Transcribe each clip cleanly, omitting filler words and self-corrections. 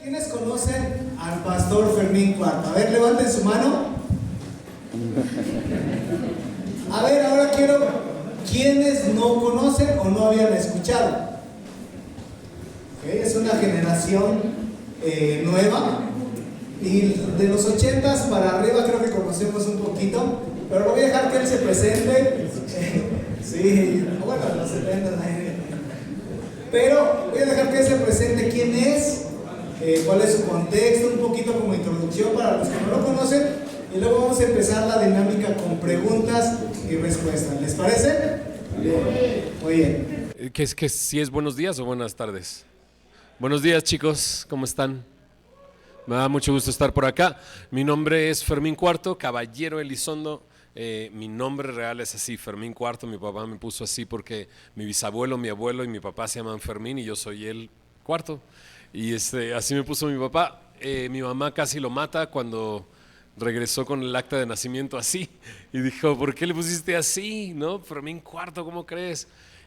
¿Quiénes conocen al pastor Fermín Cuarto? A ver, levanten su mano. A ver, ahora quiero, ¿quiénes no conocen o no habían escuchado? Okay, es una generación nueva. Y de los 80s para arriba creo que conocemos un poquito, pero lo voy a dejar que él se presente. Sí, bueno, los 70s. Pero voy a dejar que él se presente quién es, cuál es su contexto, un poquito como introducción para los que no lo conocen, y luego vamos a empezar la dinámica con preguntas y respuestas. ¿Les parece? Bien. Muy bien. ¿Que si es buenos días o buenas tardes? Buenos días, chicos, ¿cómo están? Me da mucho gusto estar por acá. Mi nombre es Fermín Cuarto, Caballero Elizondo. Mi nombre real es así, Fermín Cuarto. Mi papá me puso así porque mi bisabuelo, mi abuelo y mi papá se llaman Fermín y yo soy el cuarto. Y así me puso mi papá. Mi mamá casi lo mata cuando regresó con el acta de nacimiento así. Y dijo, ¿por qué le pusiste así? ¿No? Fermín Cuarto, ¿cómo crees?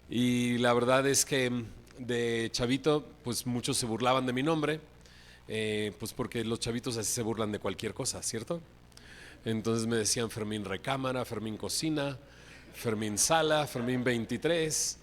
Y la verdad es que de chavito, pues muchos se burlaban de mi nombre. Pues porque los chavitos así se burlan de cualquier cosa, ¿cierto? Entonces me decían Fermín Recámara, Fermín Cocina, Fermín Sala, Fermín 23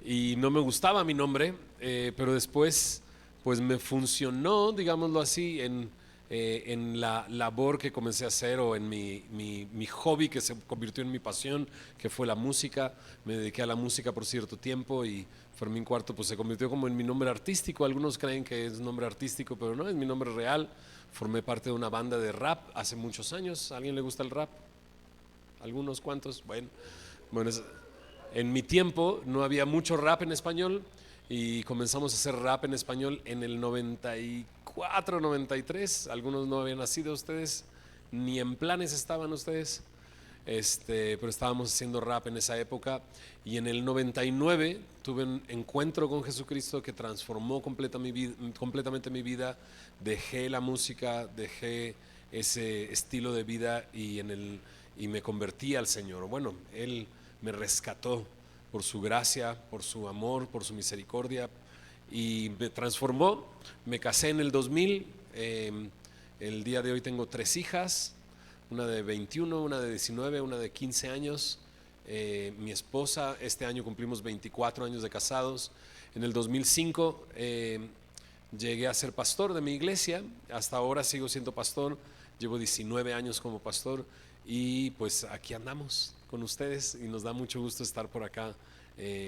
y no me gustaba mi nombre, pero después pues me funcionó, digámoslo así, en la labor que comencé a hacer o en mi hobby que se convirtió en mi pasión, que fue la música. Me dediqué a la música por cierto tiempo y Fermín Cuarto pues se convirtió como en mi nombre artístico. Algunos creen que es nombre artístico, pero no, es mi nombre real. Formé parte de una banda de rap hace muchos años. ¿A alguien le gusta el rap? ¿Algunos cuantos? Bueno, en mi tiempo no había mucho rap en español y comenzamos a hacer rap en español en el 94, 93. Algunos no habían nacido ustedes, ni en planes estaban ustedes. Pero estábamos haciendo rap en esa época y en el 99 tuve un encuentro con Jesucristo que transformó completamente mi vida. Dejé la música, dejé ese estilo de vida y me convertí al Señor. Bueno, Él me rescató por su gracia, por su amor, por su misericordia y me transformó. Me casé en el 2000. El día de hoy tengo 3 hijas. Una de 21, una de 19, una de 15 años. Mi esposa, este año cumplimos 24 años de casados. En el 2005 llegué a ser pastor de mi iglesia. Hasta ahora sigo siendo pastor. Llevo 19 años como pastor y pues aquí andamos con ustedes y nos da mucho gusto estar por acá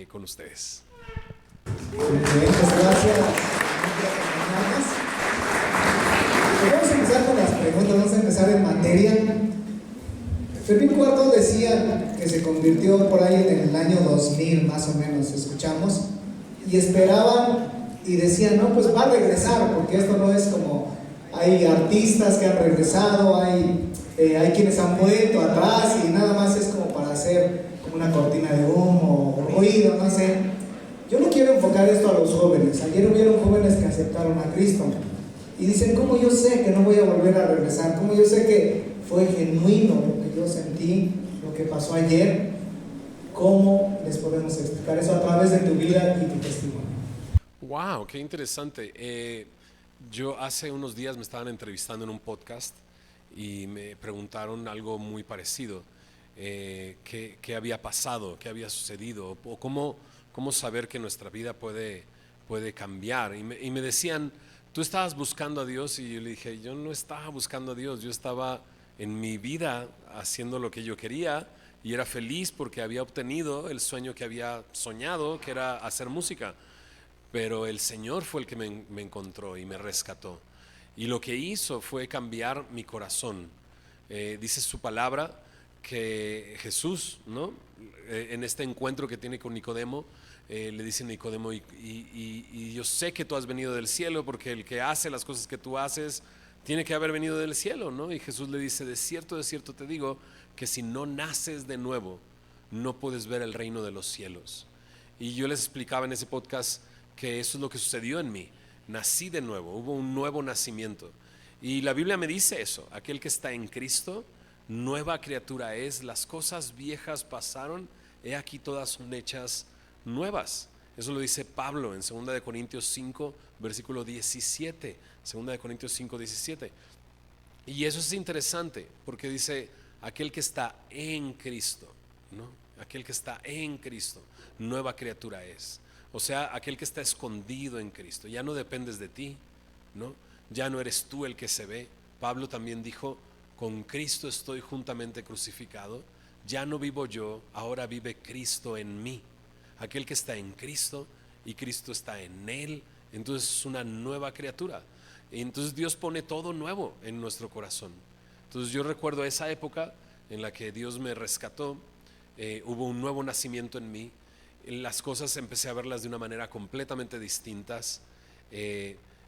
con ustedes. Muchas gracias. Vamos a empezar con las preguntas, vamos a empezar en materia. Fermín Cuarto decía que se convirtió por ahí en el año 2000 más o menos, escuchamos, y esperaban y decían, no, pues va a regresar, porque esto no es como, hay artistas que han regresado, hay quienes han vuelto atrás y nada más es como para hacer como una cortina de humo o ruido, no sé. Yo no quiero enfocar esto a los jóvenes. Ayer hubieron jóvenes que aceptaron a Cristo y dicen, ¿cómo yo sé que no voy a volver a regresar? ¿Cómo yo sé que fue genuino lo que yo sentí, lo que pasó ayer? ¿Cómo les podemos explicar eso a través de tu vida y tu testimonio? Wow, qué interesante. Yo hace unos días me estaban entrevistando en un podcast y me preguntaron algo muy parecido. ¿Qué había pasado? ¿Qué había sucedido? ¿O cómo saber que nuestra vida puede cambiar? Y me decían, ¿tú estabas buscando a Dios? Y yo le dije, yo no estaba buscando a Dios, yo estaba en mi vida haciendo lo que yo quería y era feliz porque había obtenido el sueño que había soñado, que era hacer música. Pero el Señor fue el que me encontró y me rescató. Y lo que hizo fue cambiar mi corazón. Dice su palabra que Jesús, ¿no? En este encuentro que tiene con Nicodemo, le dice a Nicodemo, y yo sé que tú has venido del cielo, porque el que hace las cosas que tú haces tiene que haber venido del cielo, ¿no? Y Jesús le dice, de cierto te digo, que si no naces de nuevo, no puedes ver el reino de los cielos. Y yo les explicaba en ese podcast que eso es lo que sucedió en mí. Nací de nuevo, hubo un nuevo nacimiento. Y la Biblia me dice eso, aquel que está en Cristo, nueva criatura es, las cosas viejas pasaron, he aquí todas son hechas nuevas. Eso lo dice Pablo en 2 de Corintios 5, versículo 17. 2 de Corintios 5, 17. Y eso es interesante porque dice aquel que está en Cristo, ¿no? Aquel que está en Cristo, nueva criatura es. O sea, aquel que está escondido en Cristo. Ya no dependes de ti, ¿no? Ya no eres tú el que se ve. Pablo también dijo, con Cristo estoy juntamente crucificado. Ya no vivo yo, ahora vive Cristo en mí. Aquel que está en Cristo y Cristo está en él, entonces es una nueva criatura. Y entonces Dios pone todo nuevo en nuestro corazón. Entonces yo recuerdo esa época en la que Dios me rescató, hubo un nuevo nacimiento en mí. Las cosas empecé a verlas de una manera completamente distintas.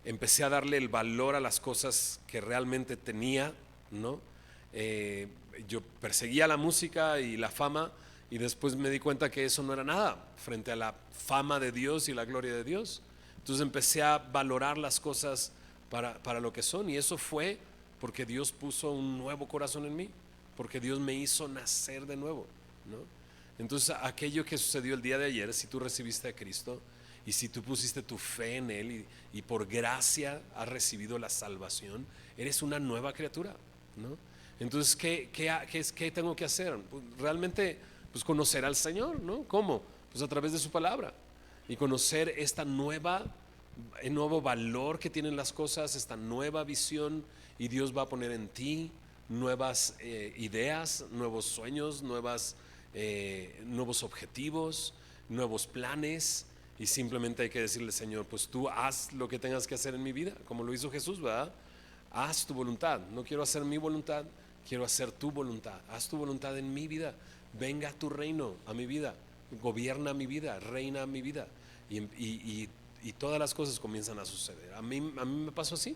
Empecé a darle el valor a las cosas que realmente tenía, ¿no? Yo perseguía la música y la fama, y después me di cuenta que eso no era nada frente a la fama de Dios y la gloria de Dios. Entonces empecé a valorar las cosas para lo que son, y eso fue porque Dios puso un nuevo corazón en mí, porque Dios me hizo nacer de nuevo, ¿no? Entonces aquello que sucedió el día de ayer, si tú recibiste a Cristo y si tú pusiste tu fe en Él y por gracia has recibido la salvación, eres una nueva criatura, ¿no? Entonces, ¿qué tengo que hacer? Pues, realmente, pues conocer al Señor, ¿no? ¿Cómo? Pues a través de su palabra y conocer esta el nuevo valor que tienen las cosas, esta nueva visión, y Dios va a poner en ti nuevas ideas, nuevos sueños, nuevos objetivos, nuevos planes, y simplemente hay que decirle, Señor, pues tú haz lo que tengas que hacer en mi vida, como lo hizo Jesús, ¿verdad? Haz tu voluntad, no quiero hacer mi voluntad, quiero hacer tu voluntad. Haz tu voluntad en mi vida, venga tu reino a mi vida, gobierna mi vida, reina mi vida, y todas las cosas comienzan a suceder. A mí me pasó así.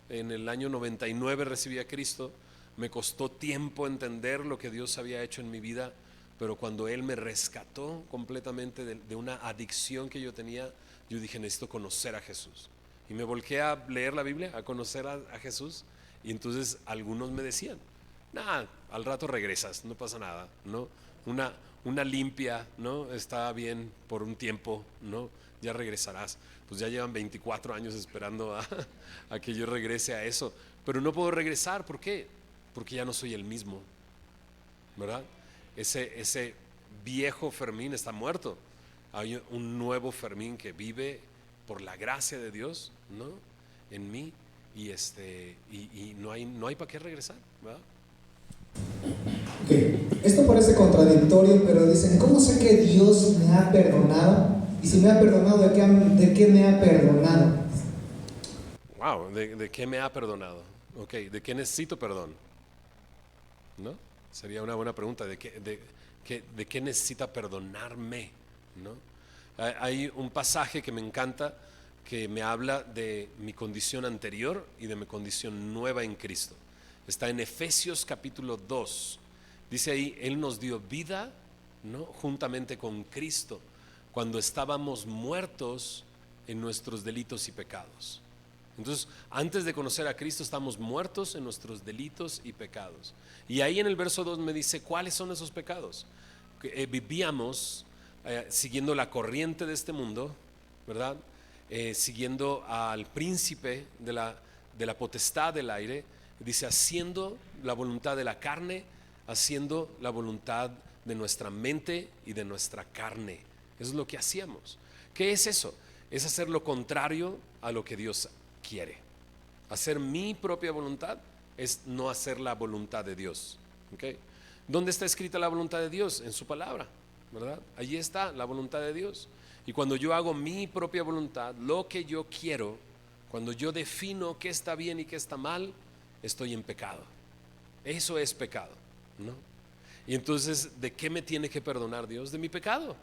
En el año 99 recibí a Cristo. Me costó tiempo entender lo que Dios había hecho en mi vida, pero cuando Él me rescató completamente de una adicción que yo tenía, yo dije, necesito conocer a Jesús. Y me volqué a leer la Biblia, a conocer a Jesús. Y entonces algunos me decían, nada, al rato regresas, no pasa nada, ¿no? Una limpia, ¿no? Está bien por un tiempo, ¿no? Ya regresarás. Pues ya llevan 24 años esperando a que yo regrese a eso. Pero no puedo regresar, ¿por qué? Porque ya no soy el mismo, ¿verdad? Ese viejo Fermín está muerto. Hay un nuevo Fermín que vive por la gracia de Dios, ¿no? En mí, y no hay para qué regresar, ¿verdad? Okay. Esto parece contradictorio, pero dicen, ¿cómo sé que Dios me ha perdonado? Y si me ha perdonado, ¿de qué me ha perdonado? Wow, ¿de qué me ha perdonado? Ok, ¿de qué necesito perdón? ¿No? Sería una buena pregunta, ¿de qué necesita perdonarme? ¿No? Hay un pasaje que me encanta, que me habla de mi condición anterior y de mi condición nueva en Cristo. Está en Efesios capítulo 2. Dice ahí, Él nos dio vida, ¿no? Juntamente con Cristo, cuando estábamos muertos en nuestros delitos y pecados. Entonces, antes de conocer a Cristo, estamos muertos en nuestros delitos y pecados. Y ahí en el verso 2 me dice, ¿cuáles son esos pecados? Vivíamos siguiendo la corriente de este mundo, ¿verdad? Siguiendo al príncipe de la potestad del aire. Dice, haciendo la voluntad de la carne, haciendo la voluntad de nuestra mente y de nuestra carne. Eso es lo que hacíamos. ¿Qué es eso? Es hacer lo contrario a lo que Dios quiere. Hacer mi propia voluntad es no hacer la voluntad de Dios. ¿Okay? ¿Dónde está escrita la voluntad de Dios? En su palabra, ¿verdad? Allí está la voluntad de Dios. Y cuando yo hago mi propia voluntad, lo que yo quiero, cuando yo defino qué está bien y qué está mal, estoy en pecado. Eso es pecado, ¿no? Y entonces, ¿de qué me tiene que perdonar Dios? De mi pecado,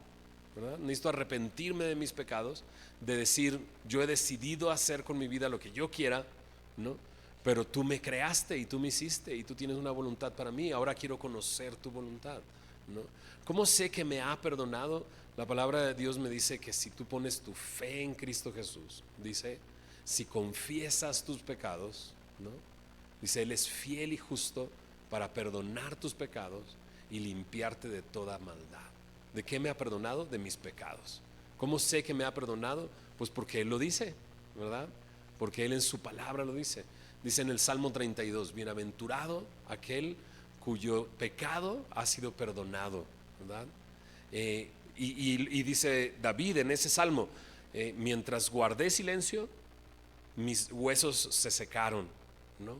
¿verdad? Necesito arrepentirme de mis pecados, de decir, yo he decidido hacer con mi vida lo que yo quiera, ¿no? Pero tú me creaste y tú me hiciste y tú tienes una voluntad para mí, ahora quiero conocer tu voluntad, ¿no? ¿Cómo sé que me ha perdonado? La palabra de Dios me dice que si tú pones tu fe en Cristo Jesús, dice, si confiesas tus pecados, ¿no? Dice, Él es fiel y justo para perdonar tus pecados y limpiarte de toda maldad. ¿De qué me ha perdonado? De mis pecados. ¿Cómo sé que me ha perdonado? Pues porque Él lo dice, ¿verdad? Porque Él en su palabra lo dice. Dice en el Salmo 32, bienaventurado aquel cuyo pecado ha sido perdonado, ¿verdad? Y dice David en ese salmo, mientras guardé silencio, mis huesos se secaron, ¿no?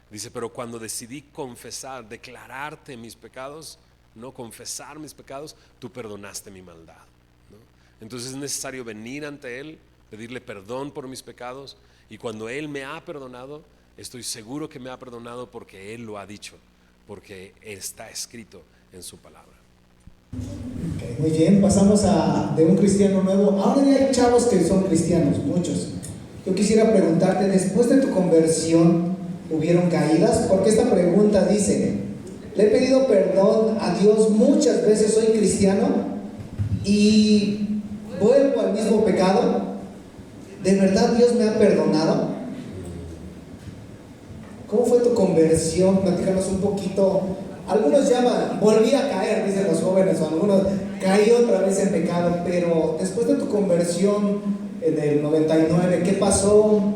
Dice, pero cuando decidí confesar, declararte mis pecados, no confesar mis pecados, tú perdonaste mi maldad, ¿no? Entonces es necesario venir ante Él, pedirle perdón por mis pecados, y cuando Él me ha perdonado, estoy seguro que me ha perdonado porque Él lo ha dicho, porque está escrito en su palabra. Okay, muy bien, pasamos de un cristiano nuevo. Ahora ya hay chavos que son cristianos, muchos. Yo quisiera preguntarte, después de tu conversión, ¿hubieron caídas? Porque esta pregunta dice, le he pedido perdón a Dios muchas veces, soy cristiano y vuelvo al mismo pecado. ¿De verdad Dios me ha perdonado? ¿Cómo fue tu conversión? Platícanos un poquito. Algunos llaman, volví a caer, dicen los jóvenes, o algunos, caí otra vez en pecado. Pero después de tu conversión en el 99, ¿qué pasó?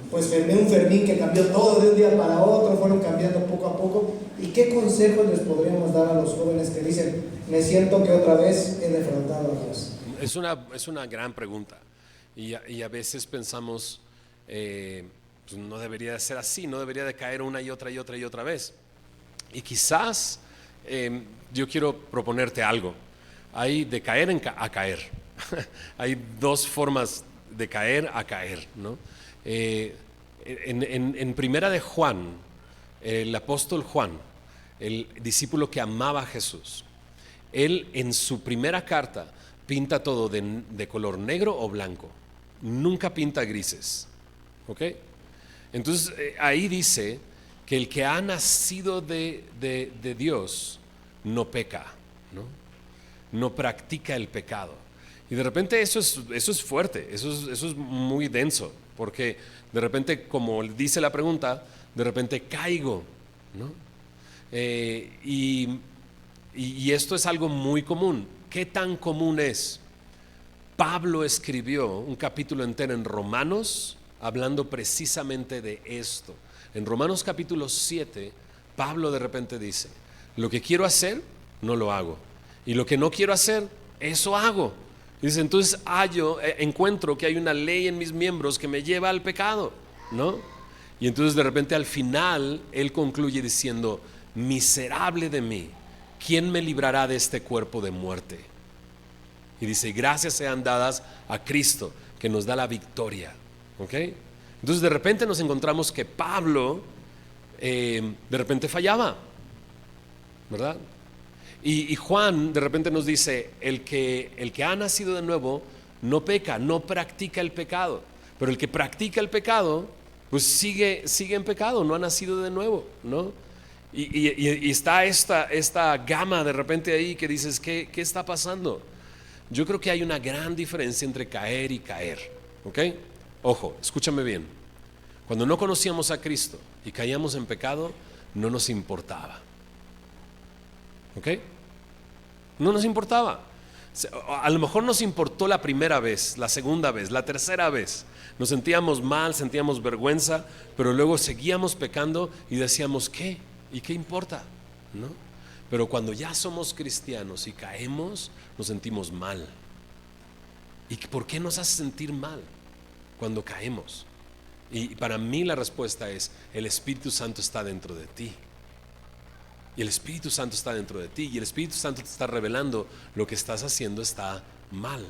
Pues un Fermín que cambió todo de un día para otro, fueron cambiando poco a poco. ¿Y qué consejos les podríamos dar a los jóvenes que dicen, me siento que otra vez he defraudado a Dios? Es una gran pregunta, y a veces pensamos, pues no debería de ser así, no debería de caer una y otra y otra y otra vez. Y quizás yo quiero proponerte algo. Hay de caer a caer. Hay dos formas de caer a caer, ¿no? En primera de Juan, el apóstol Juan, el discípulo que amaba a Jesús, él en su primera carta pinta todo de color negro o blanco, nunca pinta grises, ¿ok? Entonces ahí dice que el que ha nacido de Dios no peca, no practica el pecado. Y de repente eso es fuerte, eso es muy denso, porque de repente, como dice la pregunta, de repente caigo, ¿no? Y esto es algo muy común. ¿Qué tan común es? Pablo escribió un capítulo entero en Romanos hablando precisamente de esto. En Romanos capítulo 7, Pablo de repente dice, lo que quiero hacer, no lo hago. Y lo que no quiero hacer, eso hago. Y dice, entonces encuentro que hay una ley en mis miembros que me lleva al pecado, ¿no? Y entonces de repente al final, él concluye diciendo, miserable de mí, ¿quién me librará de este cuerpo de muerte? Y dice, gracias sean dadas a Cristo, que nos da la victoria, ¿ok? Entonces de repente nos encontramos que Pablo de repente fallaba, ¿verdad? Y Juan de repente nos dice, el que ha nacido de nuevo no peca, no practica el pecado, pero el que practica el pecado pues sigue en pecado, no ha nacido de nuevo, ¿no? Y está esta gama de repente ahí que dices, ¿qué está pasando? Yo creo que hay una gran diferencia entre caer y caer, ¿ok? Ojo, escúchame bien. Cuando no conocíamos a Cristo y caíamos en pecado, no nos importaba, ¿ok? No nos importaba. A lo mejor nos importó la primera vez, la segunda vez, la tercera vez. Nos sentíamos mal, sentíamos vergüenza, pero luego seguíamos pecando y decíamos, ¿qué? ¿Y qué importa? ¿No? Pero cuando ya somos cristianos y caemos, nos sentimos mal. ¿Y por qué nos hace sentir mal cuando caemos? Y para mí la respuesta es, el Espíritu Santo está dentro de ti. Y el Espíritu Santo está dentro de ti. Y el Espíritu Santo te está revelando lo que estás haciendo está mal.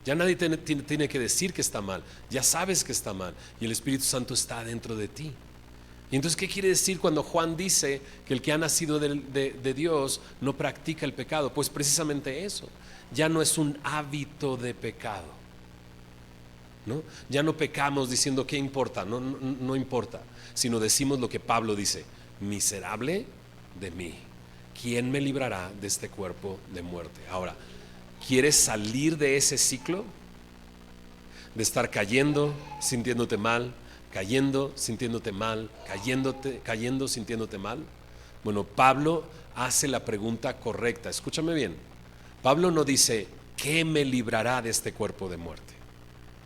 Ya nadie tiene que decir que está mal. Ya sabes que está mal. Y el Espíritu Santo está dentro de ti. Y entonces, ¿qué quiere decir cuando Juan dice que el que ha nacido de Dios no practica el pecado? Pues precisamente eso. Ya no es un hábito de pecado, ¿no? Ya no pecamos diciendo ¿qué importa? No importa. Sino decimos lo que Pablo dice: miserable de mí, ¿quién me librará de este cuerpo de muerte? Ahora, ¿quieres salir de ese ciclo? De estar cayendo, sintiéndote mal, cayendo, sintiéndote mal, cayendo, sintiéndote mal. Bueno, Pablo hace la pregunta correcta. Escúchame bien. Pablo no dice ¿qué me librará de este cuerpo de muerte?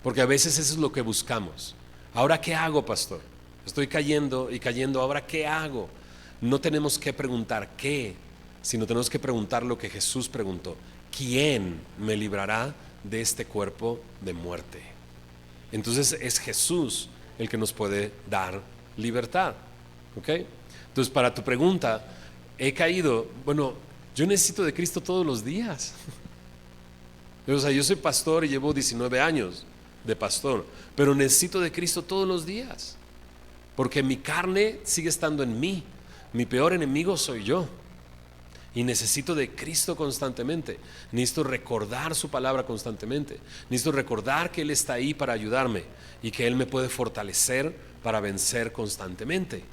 Porque a veces eso es lo que buscamos. ¿Ahora qué hago, pastor? Estoy cayendo y cayendo, ¿ahora qué hago? No tenemos que preguntar qué, sino tenemos que preguntar lo que Jesús preguntó: ¿quién me librará de este cuerpo de muerte? Entonces es Jesús el que nos puede dar libertad, ¿ok? Entonces, para tu pregunta, he caído, bueno, yo necesito de Cristo todos los días. O sea, yo soy pastor y llevo 19 años de pastor, pero necesito de Cristo todos los días, porque mi carne sigue estando en mí. Mi peor enemigo soy yo, y necesito de Cristo constantemente. Necesito recordar su palabra constantemente. Necesito recordar que Él está ahí para ayudarme y que Él me puede fortalecer para vencer constantemente.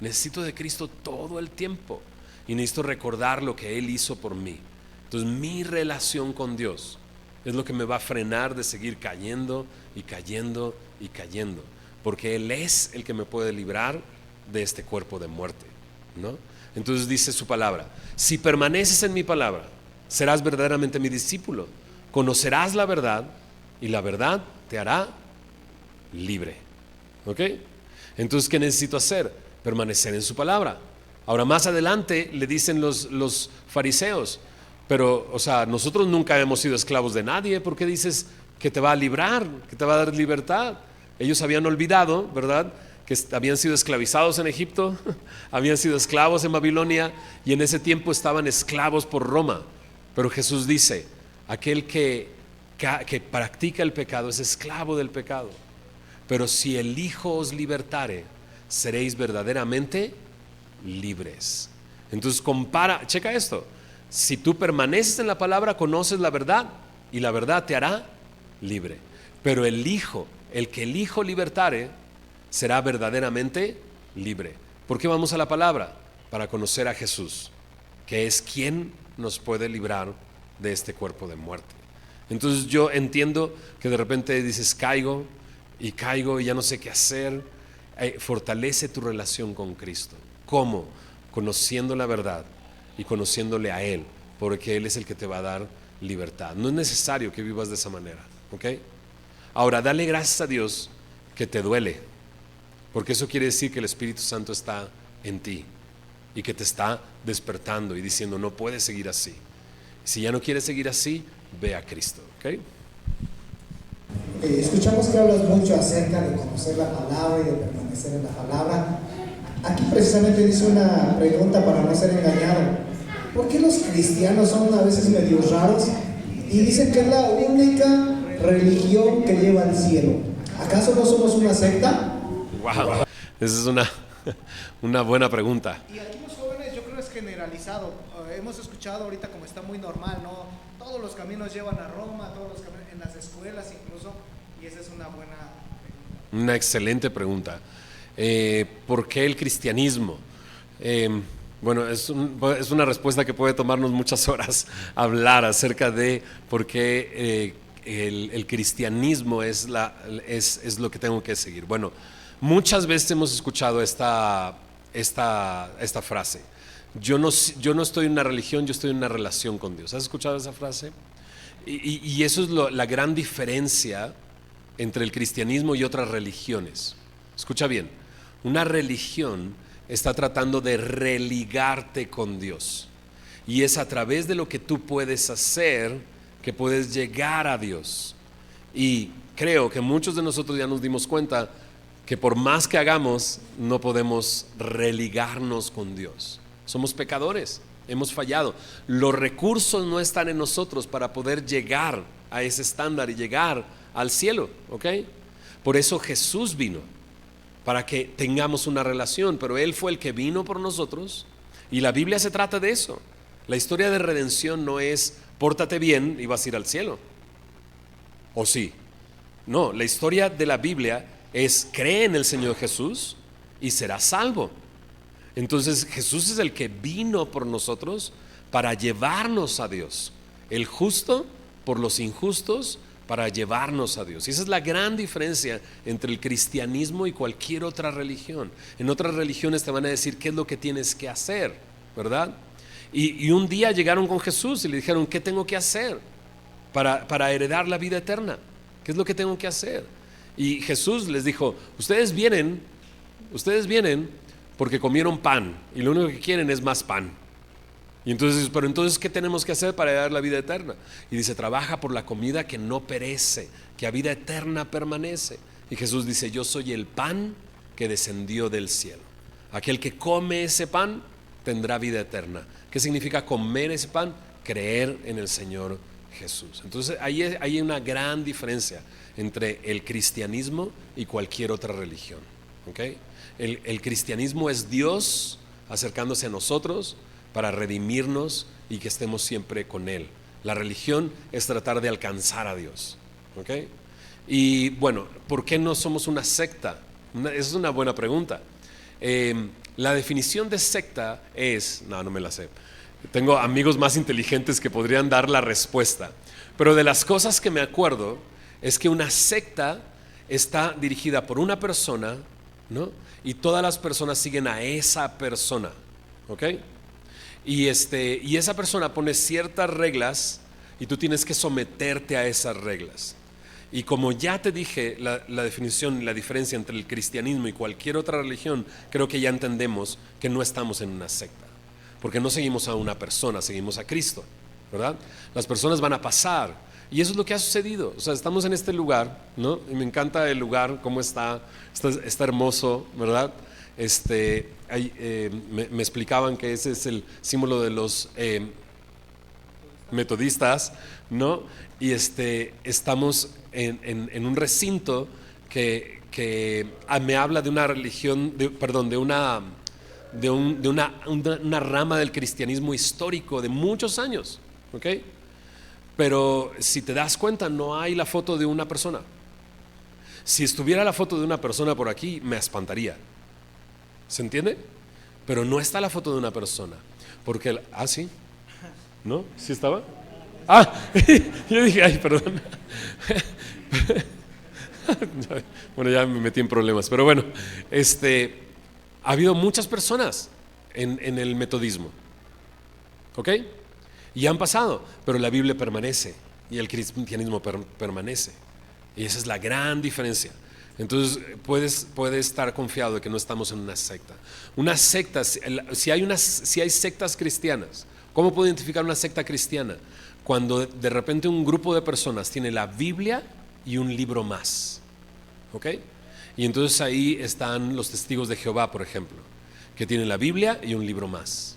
Necesito de Cristo todo el tiempo, y necesito recordar lo que Él hizo por mí. Entonces mi relación con Dios es lo que me va a frenar de seguir cayendo y cayendo y cayendo, porque Él es el que me puede librar de este cuerpo de muerte, ¿no? Entonces dice su palabra: si permaneces en mi palabra, serás verdaderamente mi discípulo, conocerás la verdad y la verdad te hará libre. ¿Ok? Entonces, ¿qué necesito hacer? Permanecer en su palabra. Ahora, más adelante le dicen los fariseos: pero, o sea, nosotros nunca hemos sido esclavos de nadie, ¿por qué dices que te va a librar, que te va a dar libertad? Ellos habían olvidado, ¿verdad?, que habían sido esclavizados en Egipto, habían sido esclavos en Babilonia, y en ese tiempo estaban esclavos por Roma. Pero Jesús dice: aquel que practica el pecado es esclavo del pecado, pero si el Hijo os libertare, seréis verdaderamente libres. Entonces checa esto: si tú permaneces en la palabra, conoces la verdad y la verdad te hará libre. Pero el que el Hijo libertare, será verdaderamente libre. ¿Por qué vamos a la palabra? Para conocer a Jesús, que es quien nos puede librar de este cuerpo de muerte. Entonces yo entiendo que de repente dices: caigo y ya no sé qué hacer. Fortalece tu relación con Cristo. ¿Cómo? Conociendo la verdad y conociéndole a Él, porque Él es el que te va a dar libertad. No es necesario que vivas de esa manera, ¿ok? Ahora, dale gracias a Dios que te duele, porque eso quiere decir que el Espíritu Santo está en ti y que te está despertando y diciendo: no puedes seguir así. Si ya no quieres seguir así, ve a Cristo, ¿ok? Escuchamos que hablas mucho acerca de conocer la palabra y de permanecer en la palabra. Aquí precisamente dice una pregunta para no ser engañado: ¿por qué los cristianos son a veces medio raros y dicen que es la única religión que lleva al cielo? ¿Acaso no somos una secta? Wow, esa es una buena pregunta. Y aquí los jóvenes, yo creo es generalizado. Hemos escuchado ahorita, como está muy normal, ¿no? Todos los caminos llevan a Roma, todos los caminos, en las escuelas incluso, y esa es una buena pregunta. Una excelente pregunta. ¿Por qué el cristianismo? Bueno, es una respuesta que puede tomarnos muchas horas hablar acerca de por qué el cristianismo es lo que tengo que seguir. Bueno, muchas veces hemos escuchado esta frase: yo no estoy en una religión, yo estoy en una relación con Dios. ¿Has escuchado esa frase? Y eso es la gran diferencia entre el cristianismo y otras religiones. Escucha bien: una religión está tratando de religarte con Dios, y es a través de lo que tú puedes hacer que puedes llegar a Dios. Y creo que muchos de nosotros ya nos dimos cuenta que por más que hagamos, no podemos religarnos con Dios. Somos pecadores, hemos fallado. Los recursos no están en nosotros para poder llegar a ese estándar y llegar al cielo, ¿ok? Por eso Jesús vino, para que tengamos una relación, pero Él fue el que vino por nosotros, y la Biblia se trata de eso. La historia de redención no es: pórtate bien y vas a ir al cielo, ¿o sí? No, la historia de la Biblia es: cree en el Señor Jesús y serás salvo. Entonces Jesús es el que vino por nosotros para llevarnos a Dios, el justo por los injustos, para llevarnos a Dios. Y esa es la gran diferencia entre el cristianismo y cualquier otra religión. En otras religiones te van a decir qué es lo que tienes que hacer, ¿verdad? Y un día llegaron con Jesús y le dijeron: ¿qué tengo que hacer? para heredar la vida eterna. ¿Qué es lo que tengo que hacer? Y Jesús les dijo, ustedes vienen porque comieron pan y lo único que quieren es más pan. Y entonces, pero entonces, ¿qué tenemos que hacer para heredar la vida eterna? Y dice, trabaja por la comida que no perece, que a vida eterna permanece. Y Jesús dice, yo soy el pan que descendió del cielo. Aquel que come ese pan tendrá vida eterna. ¿Qué significa comer ese pan? Creer en el Señor Jesús. Entonces ahí hay una gran diferencia entre el cristianismo y cualquier otra religión. ¿Okay? El cristianismo es Dios acercándose a nosotros para redimirnos y que estemos siempre con Él. La religión es tratar de alcanzar a Dios. ¿Okay? Y bueno, ¿por qué no somos una secta? Esa es una buena pregunta. La definición de secta es, no me la sé. Tengo amigos más inteligentes que podrían dar la respuesta. Pero de las cosas que me acuerdo es que una secta está dirigida por una persona, ¿no? Y todas las personas siguen a esa persona. ¿Ok? Y esa persona pone ciertas reglas y tú tienes que someterte a esas reglas. Y como ya te dije la definición, la diferencia entre el cristianismo y cualquier otra religión, creo que ya entendemos que no estamos en una secta, porque no seguimos a una persona, seguimos a Cristo, ¿verdad? Las personas van a pasar y eso es lo que ha sucedido. O sea, estamos en este lugar, ¿no? Y me encanta el lugar, cómo está hermoso, ¿verdad? Me explicaban que ese es el símbolo de los metodistas, ¿no? Y estamos en un recinto que me habla de una religión, de una rama del cristianismo histórico de muchos años, ¿ok? Pero si te das cuenta, no hay la foto de una persona. Si estuviera la foto de una persona por aquí, me espantaría. ¿Se entiende? Pero no está la foto de una persona. Porque, sí, ¿no? ¿Sí estaba? Yo dije, ay, perdón. Bueno, ya me metí en problemas. Pero bueno, ha habido muchas personas en el metodismo, ¿ok? Y han pasado, pero la Biblia permanece y el cristianismo permanece. Y esa es la gran diferencia. Entonces puedes estar confiado de que no estamos en una secta. Una secta, si hay sectas cristianas, ¿cómo puedo identificar una secta cristiana? Cuando de repente un grupo de personas tiene la Biblia y un libro más, ¿ok? Y entonces ahí están los testigos de Jehová, por ejemplo, que tienen la Biblia y un libro más.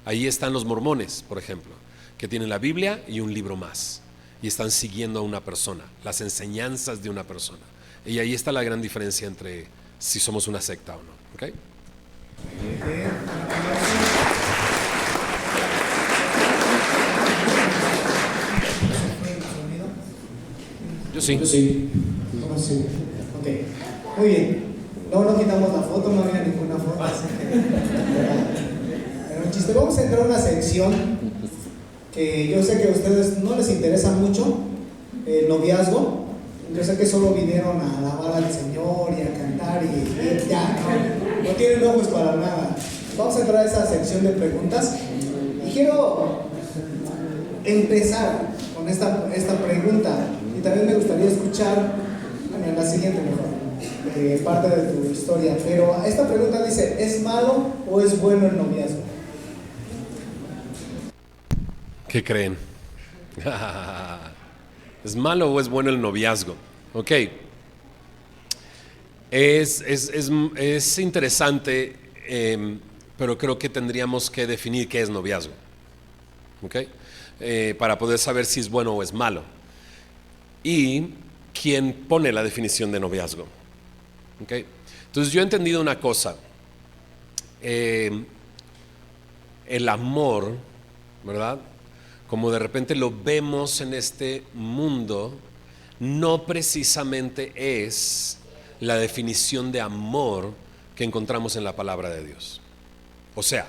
Ahí están los mormones, por ejemplo, que tienen la Biblia y un libro más, y están siguiendo a una persona, las enseñanzas de una persona. Y ahí está la gran diferencia entre si somos una secta o no, ¿ok? Yo sí. ¿Cómo sí? Ok, muy bien. No quitamos la foto, no había ninguna foto. Pero un chiste, vamos a entrar a una sección que yo sé que a ustedes no les interesa mucho, el noviazgo. Yo sé que solo vinieron a alabar al Señor y a cantar y ya, no tienen ojos para nada. Vamos a entrar a esa sección de preguntas y quiero empezar con esta pregunta. Y también me gustaría escuchar, la siguiente mejor, parte de tu historia. Pero esta pregunta dice, ¿es malo o es bueno el noviazgo? ¿Qué creen? ¿Es malo o es bueno el noviazgo? Ok. Es interesante, pero creo que tendríamos que definir qué es noviazgo. Ok. Para poder saber si es bueno o es malo. Y quién pone la definición de noviazgo. Okay. Entonces yo he entendido una cosa. El amor, ¿verdad? Como de repente lo vemos en este mundo, no precisamente es la definición de amor que encontramos en la palabra de Dios. O sea,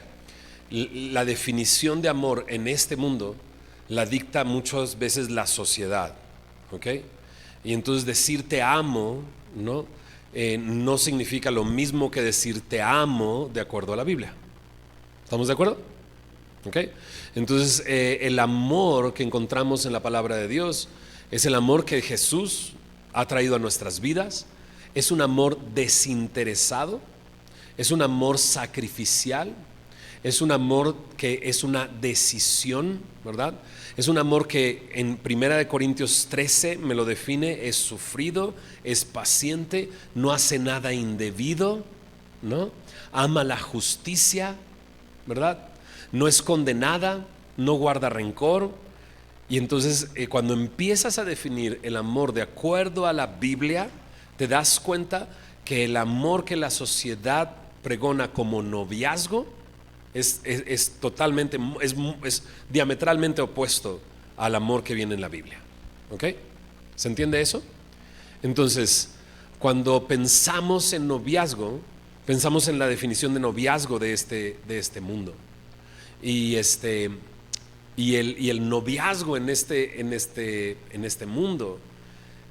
la definición de amor en este mundo la dicta muchas veces la sociedad, ¿ok? Y entonces decir te amo, ¿no? No significa lo mismo que decir te amo de acuerdo a la Biblia. ¿Estamos de acuerdo? ¿Ok? Entonces, el amor que encontramos en la palabra de Dios es el amor que Jesús ha traído a nuestras vidas. Es un amor desinteresado, es un amor sacrificial, es un amor que es una decisión, ¿verdad? Es un amor que en 1 Corintios 13 me lo define: es sufrido, es paciente, no hace nada indebido, ¿no? Ama la justicia, ¿verdad? No es condenada, no guarda rencor. Y entonces cuando empiezas a definir el amor de acuerdo a la Biblia, te das cuenta que el amor que la sociedad pregona como noviazgo es totalmente, es diametralmente opuesto al amor que viene en la Biblia. ¿Ok? ¿Se entiende eso? Entonces, cuando pensamos en noviazgo, pensamos en la definición de noviazgo de este mundo. Y el noviazgo en este mundo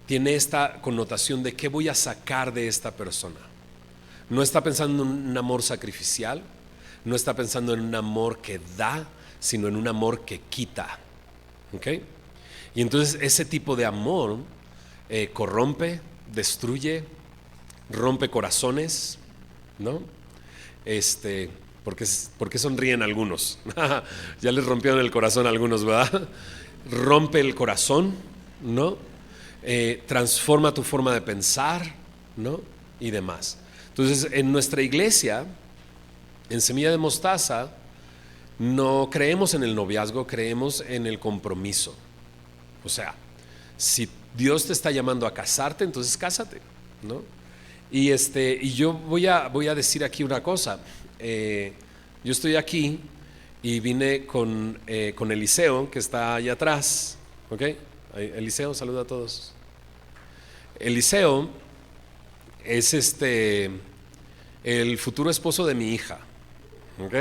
tiene esta connotación de qué voy a sacar de esta persona. No está pensando en un amor sacrificial, no está pensando en un amor que da, sino en un amor que quita. ¿Ok? Y entonces ese tipo de amor corrompe, destruye, rompe corazones, ¿no? ¿Por qué sonríen algunos? Ya les rompieron el corazón a algunos, ¿verdad? Rompe el corazón, ¿no? Transforma tu forma de pensar, ¿no? Y demás. Entonces, en nuestra iglesia, en Semilla de Mostaza, no creemos en el noviazgo, creemos en el compromiso. O sea, si Dios te está llamando a casarte, entonces cásate, ¿no? Y yo voy a decir aquí una cosa. Yo estoy aquí y vine con Eliseo, que está allá atrás. ¿Ok? Eliseo, saluda a todos. Eliseo es el futuro esposo de mi hija. ¿Ok?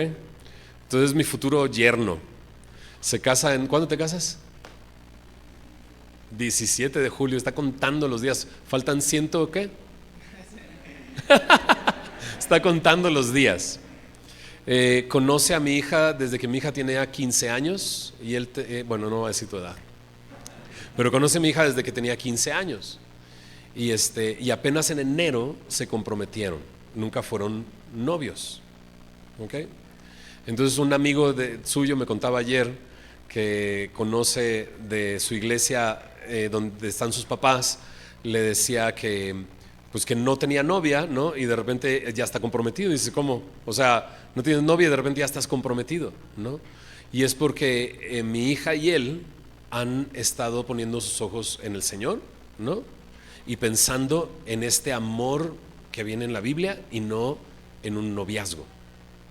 Entonces mi futuro yerno. Se casa ¿cuándo te casas? 17 de julio, está contando los días. ¿Faltan 100 o qué? Está contando los días. Conoce a mi hija desde que mi hija tenía 15 años y él, bueno, no voy a decir tu edad, pero conoce a mi hija desde que tenía 15 años y apenas en enero se comprometieron, nunca fueron novios. ¿Ok? Entonces un amigo suyo me contaba ayer que conoce de su iglesia donde están sus papás, le decía que pues que no tenía novia, ¿no? Y de repente ya está comprometido. Y dice, ¿cómo? O sea, no tienes novia y de repente ya estás comprometido, ¿no? Y es porque mi hija y él han estado poniendo sus ojos en el Señor, ¿no? Y pensando en este amor que viene en la Biblia y no en un noviazgo.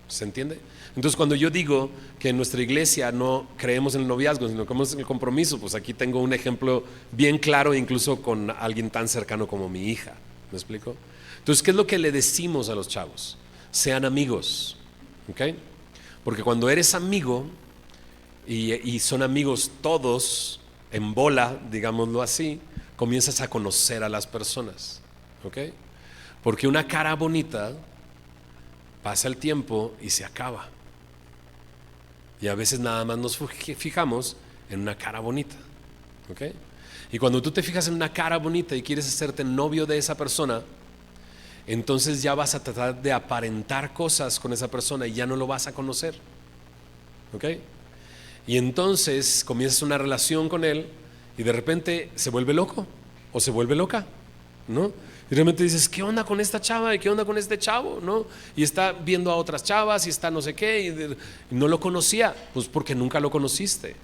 ¿Se entiende? Entonces cuando yo digo que en nuestra iglesia no creemos en el noviazgo, sino creemos en el compromiso, pues aquí tengo un ejemplo bien claro, incluso con alguien tan cercano como mi hija. ¿Me explico? Entonces, ¿qué es lo que le decimos a los chavos? Sean amigos, ¿ok? Porque cuando eres amigo y son amigos todos en bola, digámoslo así, comienzas a conocer a las personas, ¿ok? Porque una cara bonita pasa el tiempo y se acaba. Y a veces nada más nos fijamos en una cara bonita, ¿ok? Y cuando tú te fijas en una cara bonita y quieres hacerte novio de esa persona, entonces ya vas a tratar de aparentar cosas con esa persona y ya no lo vas a conocer. ¿Ok? Y entonces comienzas una relación con él y de repente se vuelve loco o se vuelve loca, ¿no? Y de repente dices, ¿qué onda con esta chava? ¿Y qué onda con este chavo? ¿No? Y está viendo a otras chavas y está no sé qué y no lo conocía, pues porque nunca lo conociste.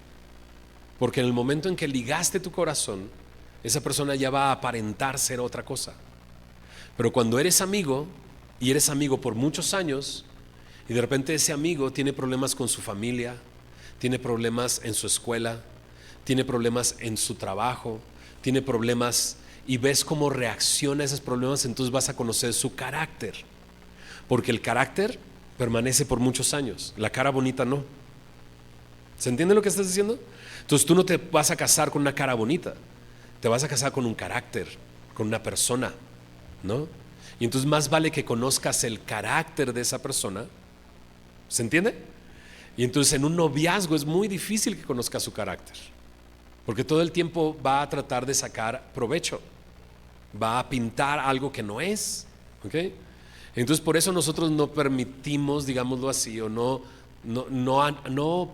Porque en el momento en que ligaste tu corazón, esa persona ya va a aparentar ser otra cosa. Pero cuando eres amigo, y eres amigo por muchos años, y de repente ese amigo tiene problemas con su familia, tiene problemas en su escuela, tiene problemas en su trabajo, tiene problemas, y ves cómo reacciona a esos problemas, entonces vas a conocer su carácter. Porque el carácter permanece por muchos años, la cara bonita no. ¿Se entiende lo que estás diciendo? Entonces tú no te vas a casar con una cara bonita, te vas a casar con un carácter, con una persona, ¿no? Y entonces más vale que conozcas el carácter de esa persona. ¿Se entiende? Y entonces en un noviazgo es muy difícil que conozca su carácter, porque todo el tiempo va a tratar de sacar provecho, va a pintar algo que no es, ¿ok? Entonces por eso nosotros no permitimos, digámoslo así, o no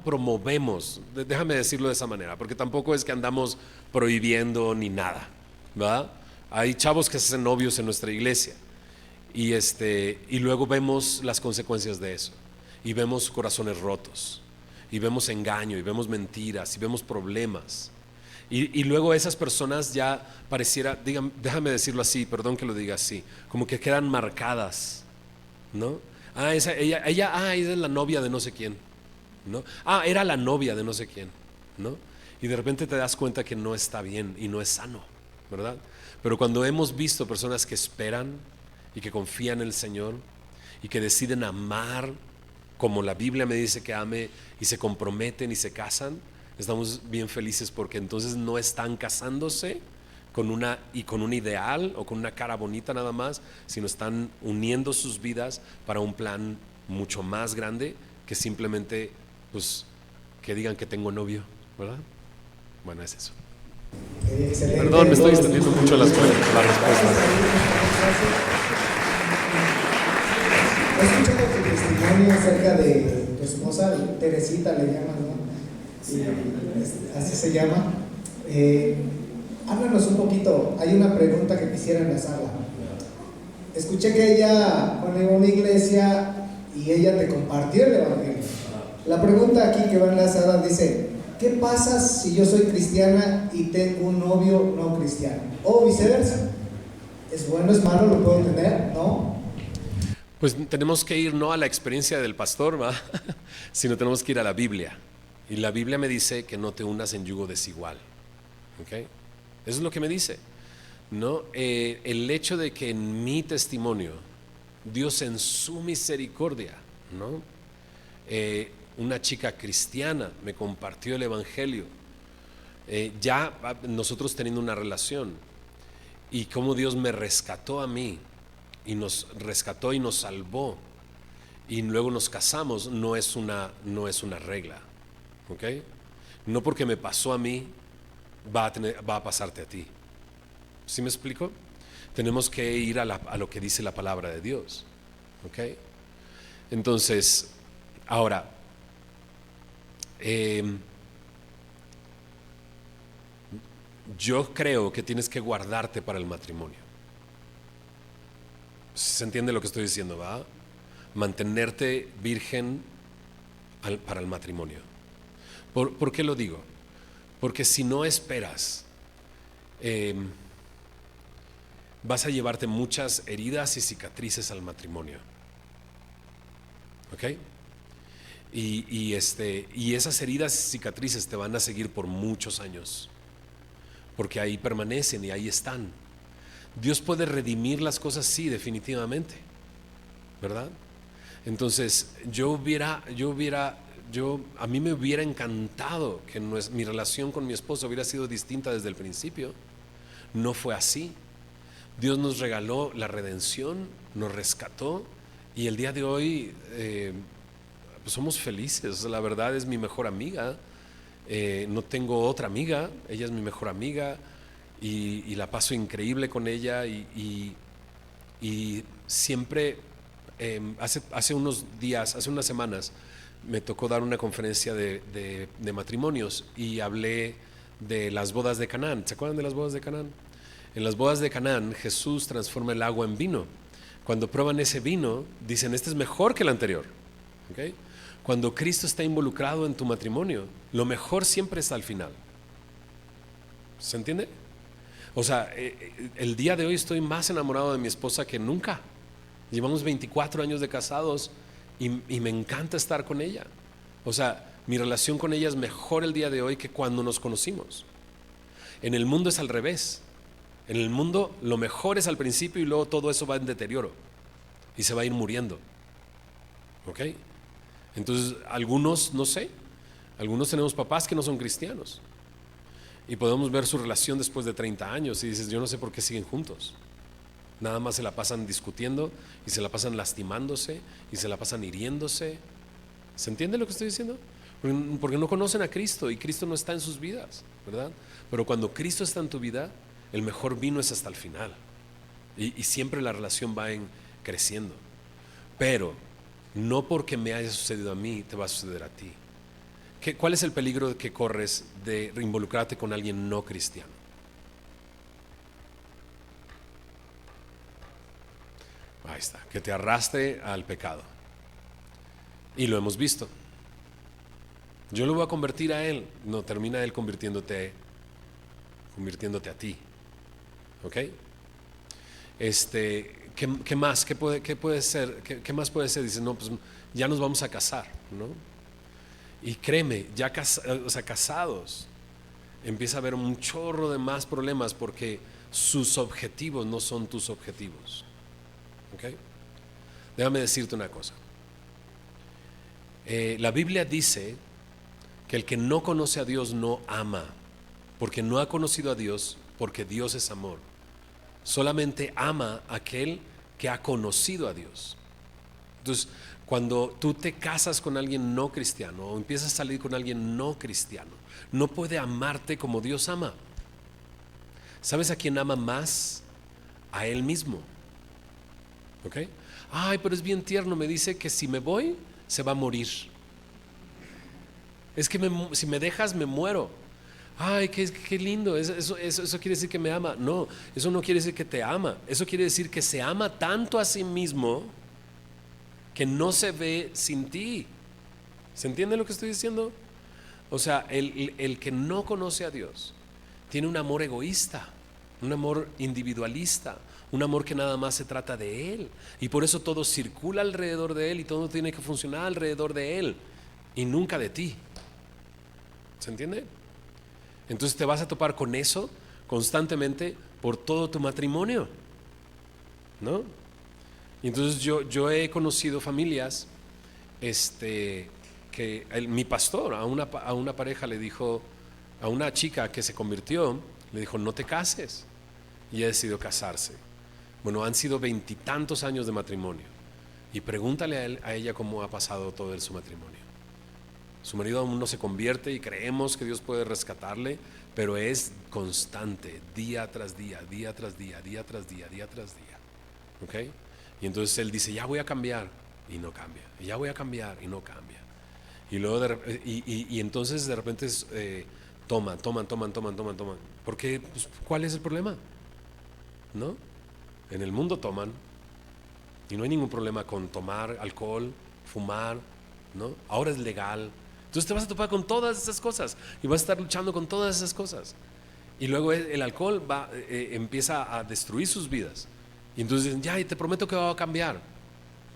promovemos, déjame decirlo de esa manera, porque tampoco es que andamos prohibiendo ni nada, ¿verdad? Hay chavos que se hacen novios en nuestra iglesia y luego vemos las consecuencias de eso, y vemos corazones rotos, y vemos engaño, y vemos mentiras, y vemos problemas. Y luego esas personas ya pareciera, déjame decirlo así, perdón que lo diga así, como que quedan marcadas, ¿no? Ella es la novia de no sé quién, ¿no? Era la novia de no sé quién, ¿no? Y de repente te das cuenta que no está bien y no es sano, ¿verdad? Pero cuando hemos visto personas que esperan y que confían en el Señor y que deciden amar como la Biblia me dice que ame, y se comprometen y se casan, estamos bien felices, porque entonces no están casándose con un ideal o con una cara bonita nada más, sino están uniendo sus vidas para un plan mucho más grande que simplemente pues que digan que tengo novio, ¿verdad? Bueno, es eso. Excelente. Perdón, me estoy extendiendo mucho las respuestas. He escuchado tu testimonio acerca de tu esposa, Teresita le llaman, ¿no? Sí, así se llama. Háblanos un poquito, hay una pregunta que quisiera enlazarla. Escuché que ella fue a una iglesia y ella te compartió el evangelio. La pregunta aquí que va enlazada dice: ¿qué pasa si yo soy cristiana y tengo un novio no cristiano? O viceversa. ¿Es bueno, es malo, lo puedo tener? ¿No? Pues tenemos que ir no a la experiencia del pastor, ¿va? Sino tenemos que ir a la Biblia. Y la Biblia me dice que no te unas en yugo desigual, ¿ok? Eso es lo que me dice, ¿no? El hecho de que en mi testimonio Dios en su misericordia, ¿no? Una chica cristiana me compartió el evangelio, ya nosotros teniendo una relación, y cómo Dios me rescató a mí y nos rescató y nos salvó, y luego nos casamos, no es una regla, ¿ok? No porque me pasó a mí va a pasarte a ti. ¿Sí me explico? Tenemos que ir a lo que dice la palabra de Dios, ¿ok? Entonces, ahora, yo creo que tienes que guardarte para el matrimonio. ¿Se entiende lo que estoy diciendo, va? Mantenerte virgen para el matrimonio. ¿Por qué lo digo? Porque si no esperas, vas a llevarte muchas heridas y cicatrices al matrimonio, ¿ok? Y esas heridas y cicatrices te van a seguir por muchos años, porque ahí permanecen y ahí están. Dios puede redimir las cosas, sí, definitivamente, ¿verdad? Entonces a mí me hubiera encantado que mi relación con mi esposa hubiera sido distinta desde el principio. No fue así. Dios nos regaló la redención, nos rescató, y el día de hoy pues somos felices. La verdad, es mi mejor amiga. No tengo otra amiga, ella es mi mejor amiga, y la paso increíble con ella, y siempre hace unos días, hace unas semanas, me tocó dar una conferencia de matrimonios, y hablé de las bodas de Canaán. ¿Se acuerdan de las bodas de Canaán? En las bodas de Canaán, Jesús transforma el agua en vino. Cuando prueban ese vino, dicen: este es mejor que el anterior, ¿okay? Cuando Cristo está involucrado en tu matrimonio, lo mejor siempre está al final. ¿Se entiende? O sea, el día de hoy estoy más enamorado de mi esposa que nunca. Llevamos 24 años de casados, y me encanta estar con ella. O sea, mi relación con ella es mejor el día de hoy que cuando nos conocimos. En el mundo es al revés. En el mundo lo mejor es al principio, y luego todo eso va en deterioro y se va a ir muriendo, ¿ok? Entonces algunos, no sé, algunos tenemos papás que no son cristianos, y podemos ver su relación después de 30 años y dices: yo no sé por qué siguen juntos. Nada más se la pasan discutiendo, y se la pasan lastimándose, y se la pasan hiriéndose, ¿Se entiende lo que estoy diciendo? Porque no conocen a Cristo y Cristo no está en sus vidas, ¿verdad? Pero cuando Cristo está en tu vida, el mejor vino es hasta el final. Y siempre la relación va creciendo. Pero no porque me haya sucedido a mí, te va a suceder a ti. ¿Cuál es el peligro que corres de involucrarte con alguien no cristiano? Ahí está, que te arrastre al pecado. Y lo hemos visto. Yo lo voy a convertir a él. No, termina él convirtiéndote a ti. ¿Ok? ¿Qué más? ¿Qué puede ser? ¿Qué más puede ser? Dice, no, pues ya nos vamos a casar, ¿no? Y créeme, ya casados, empieza a haber un chorro de más problemas porque sus objetivos no son tus objetivos. ¿Ok? Déjame decirte una cosa. La Biblia dice que el que no conoce a Dios no ama, porque no ha conocido a Dios, porque Dios es amor. Solamente ama aquel que ha conocido a Dios. Entonces, cuando tú te casas con alguien no cristiano o empiezas a salir con alguien no cristiano, no puede amarte como Dios ama. ¿Sabes a quién ama más? A él mismo. ¿Ok? Ay, pero es bien tierno, me dice que si me voy, se va a morir. Es que si me dejas, me muero. Ay, qué lindo, eso quiere decir que me ama. No, eso no quiere decir que te ama. Eso quiere decir que se ama tanto a sí mismo que no se ve sin ti. ¿Se entiende lo que estoy diciendo? O sea, el que no conoce a Dios tiene un amor egoísta, un amor individualista, un amor que nada más se trata de Él. Y por eso todo circula alrededor de Él y todo tiene que funcionar alrededor de Él y nunca de ti. ¿Se entiende? Entonces te vas a topar con eso constantemente por todo tu matrimonio, ¿no? Y entonces yo he conocido familias que mi pastor a una pareja le dijo, a una chica que se convirtió, le dijo, no te cases, y ha decidido casarse. Bueno, han sido 20 y tantos años de matrimonio, y pregúntale a ella cómo ha pasado todo su matrimonio. Su marido aún no se convierte y creemos que Dios puede rescatarle, pero es constante, día tras día, día tras día, día tras día, día tras día. ¿Ok? Y entonces él dice, ya voy a cambiar, y no cambia, y ya voy a cambiar, y no cambia. Y luego y entonces de repente toman. ¿Por qué? Pues, ¿cuál es el problema? ¿No? En el mundo toman, y no hay ningún problema con tomar alcohol, fumar, ¿no? Ahora es legal. Entonces te vas a topar con todas esas cosas y vas a estar luchando con todas esas cosas. Y luego el alcohol empieza a destruir sus vidas. Y entonces dicen, ya, y te prometo que va a cambiar.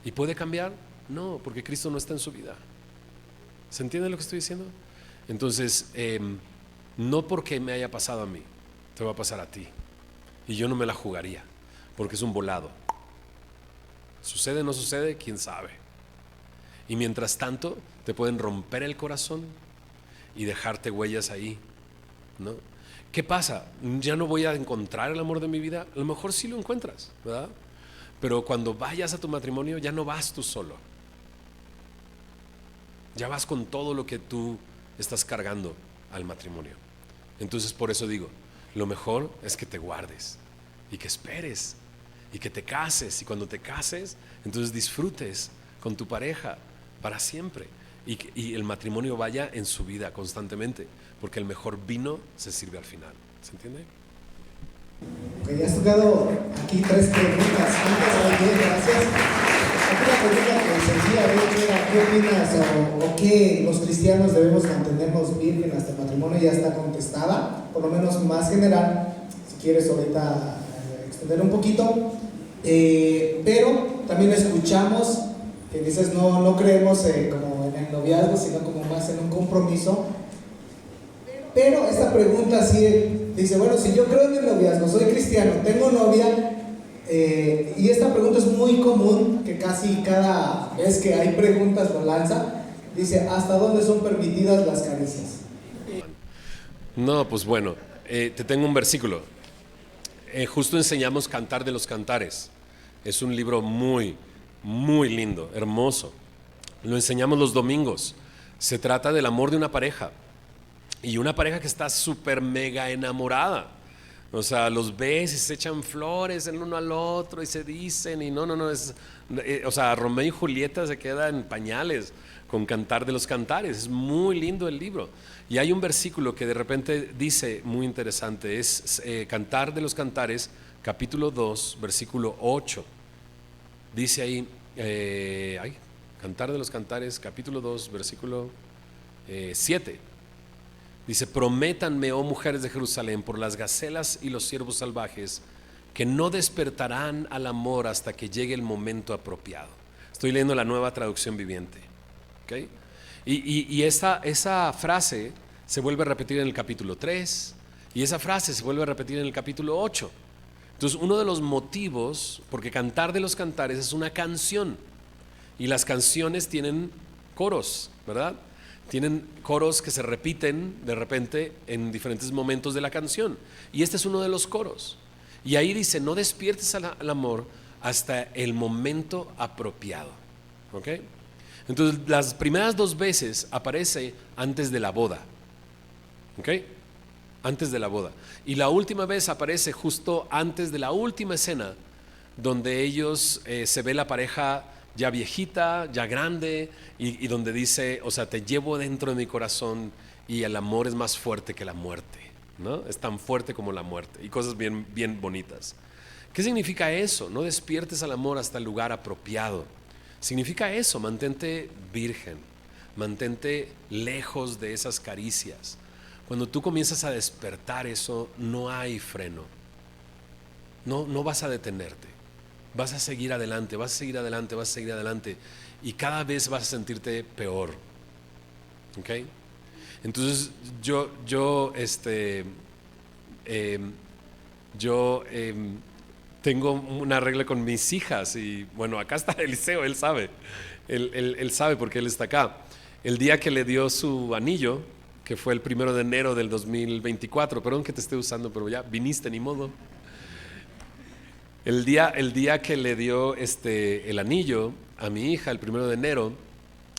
¿Y puede cambiar? No, porque Cristo no está en su vida. ¿Se entiende lo que estoy diciendo? Entonces, no porque me haya pasado a mí, te va a pasar a ti. Y yo no me la jugaría, porque es un volado. ¿Sucede o no sucede? ¿Quién sabe? Y mientras tanto te pueden romper el corazón y dejarte huellas ahí, ¿no? ¿Qué pasa? Ya no voy a encontrar el amor de mi vida. A lo mejor sí lo encuentras, ¿verdad? Pero cuando vayas a tu matrimonio ya no vas tú solo, ya vas con todo lo que tú estás cargando al matrimonio. Entonces por eso digo, lo mejor es que te guardes y que esperes y que te cases, y cuando te cases entonces disfrutes con tu pareja para siempre, y el matrimonio vaya en su vida constantemente, porque el mejor vino se sirve al final. ¿Se entiende? Ok, ya has tocado aquí 3 preguntas. Gracias. Aquí la pregunta que sencilla era, ¿qué opinas o qué los cristianos debemos mantenernos virgen hasta el matrimonio? Ya está contestada, por lo menos más general. Si quieres ahorita extender un poquito, pero también escuchamos que dices no creemos como en el noviazgo, sino como más en un compromiso. Pero esta pregunta sí dice, bueno, si yo creo en el noviazgo, soy cristiano, tengo novia, y esta pregunta es muy común, que casi cada vez que hay preguntas lo lanza, dice, ¿hasta dónde son permitidas las caricias? No, pues bueno, te tengo un versículo. Justo enseñamos Cantar de los Cantares. Es un libro muy, muy lindo, hermoso. lo enseñamos los domingos. Se trata del amor de una pareja, y una pareja que está súper mega enamorada. O sea, los ves y se echan flores el uno al otro y se dicen y no, o sea, Romeo y Julieta se quedan en pañales con Cantar de los Cantares. Es muy lindo el libro. Y hay un versículo que de repente dice, muy interesante, es Cantar de los Cantares, capítulo 2, versículo 8. Dice ahí, Cantar de los Cantares, capítulo 2, versículo 7. Dice: prométanme, oh mujeres de Jerusalén, por las gacelas y los ciervos salvajes, que no despertarán al amor hasta que llegue el momento apropiado. Estoy leyendo la Nueva Traducción Viviente. ¿Okay? Y esa frase se vuelve a repetir en el capítulo 3, y esa frase se vuelve a repetir en el capítulo 8. Entonces, uno de los motivos, porque Cantar de los Cantares es una canción, y las canciones tienen coros, ¿verdad? Tienen coros que se repiten de repente en diferentes momentos de la canción, y este es uno de los coros. Y ahí dice: no despiertes al amor hasta el momento apropiado. ¿Ok? Entonces, las primeras dos veces aparece antes de la boda. ¿Ok? Antes de la boda. Y la última vez aparece justo antes de la última escena, donde ellos se ve la pareja ya viejita, ya grande, y donde dice: o sea, te llevo dentro de mi corazón, y el amor es más fuerte que la muerte, ¿no? Es tan fuerte como la muerte, y cosas bien, bien bonitas. ¿Qué significa eso? No despiertes al amor hasta el lugar apropiado. Significa eso: mantente virgen, mantente lejos de esas caricias. Cuando tú comienzas a despertar eso, no hay freno. No vas a detenerte. Vas a seguir adelante, vas a seguir adelante, vas a seguir adelante, y cada vez vas a sentirte peor. ¿Ok? Entonces tengo una regla con mis hijas, y bueno, acá está Eliseo, él sabe, él sabe porque él está acá. El día que le dio su anillo, que fue el 1 de enero del 2024, perdón que te esté usando, pero ya viniste, ni modo. El día que le dio el anillo a mi hija, el 1 de enero,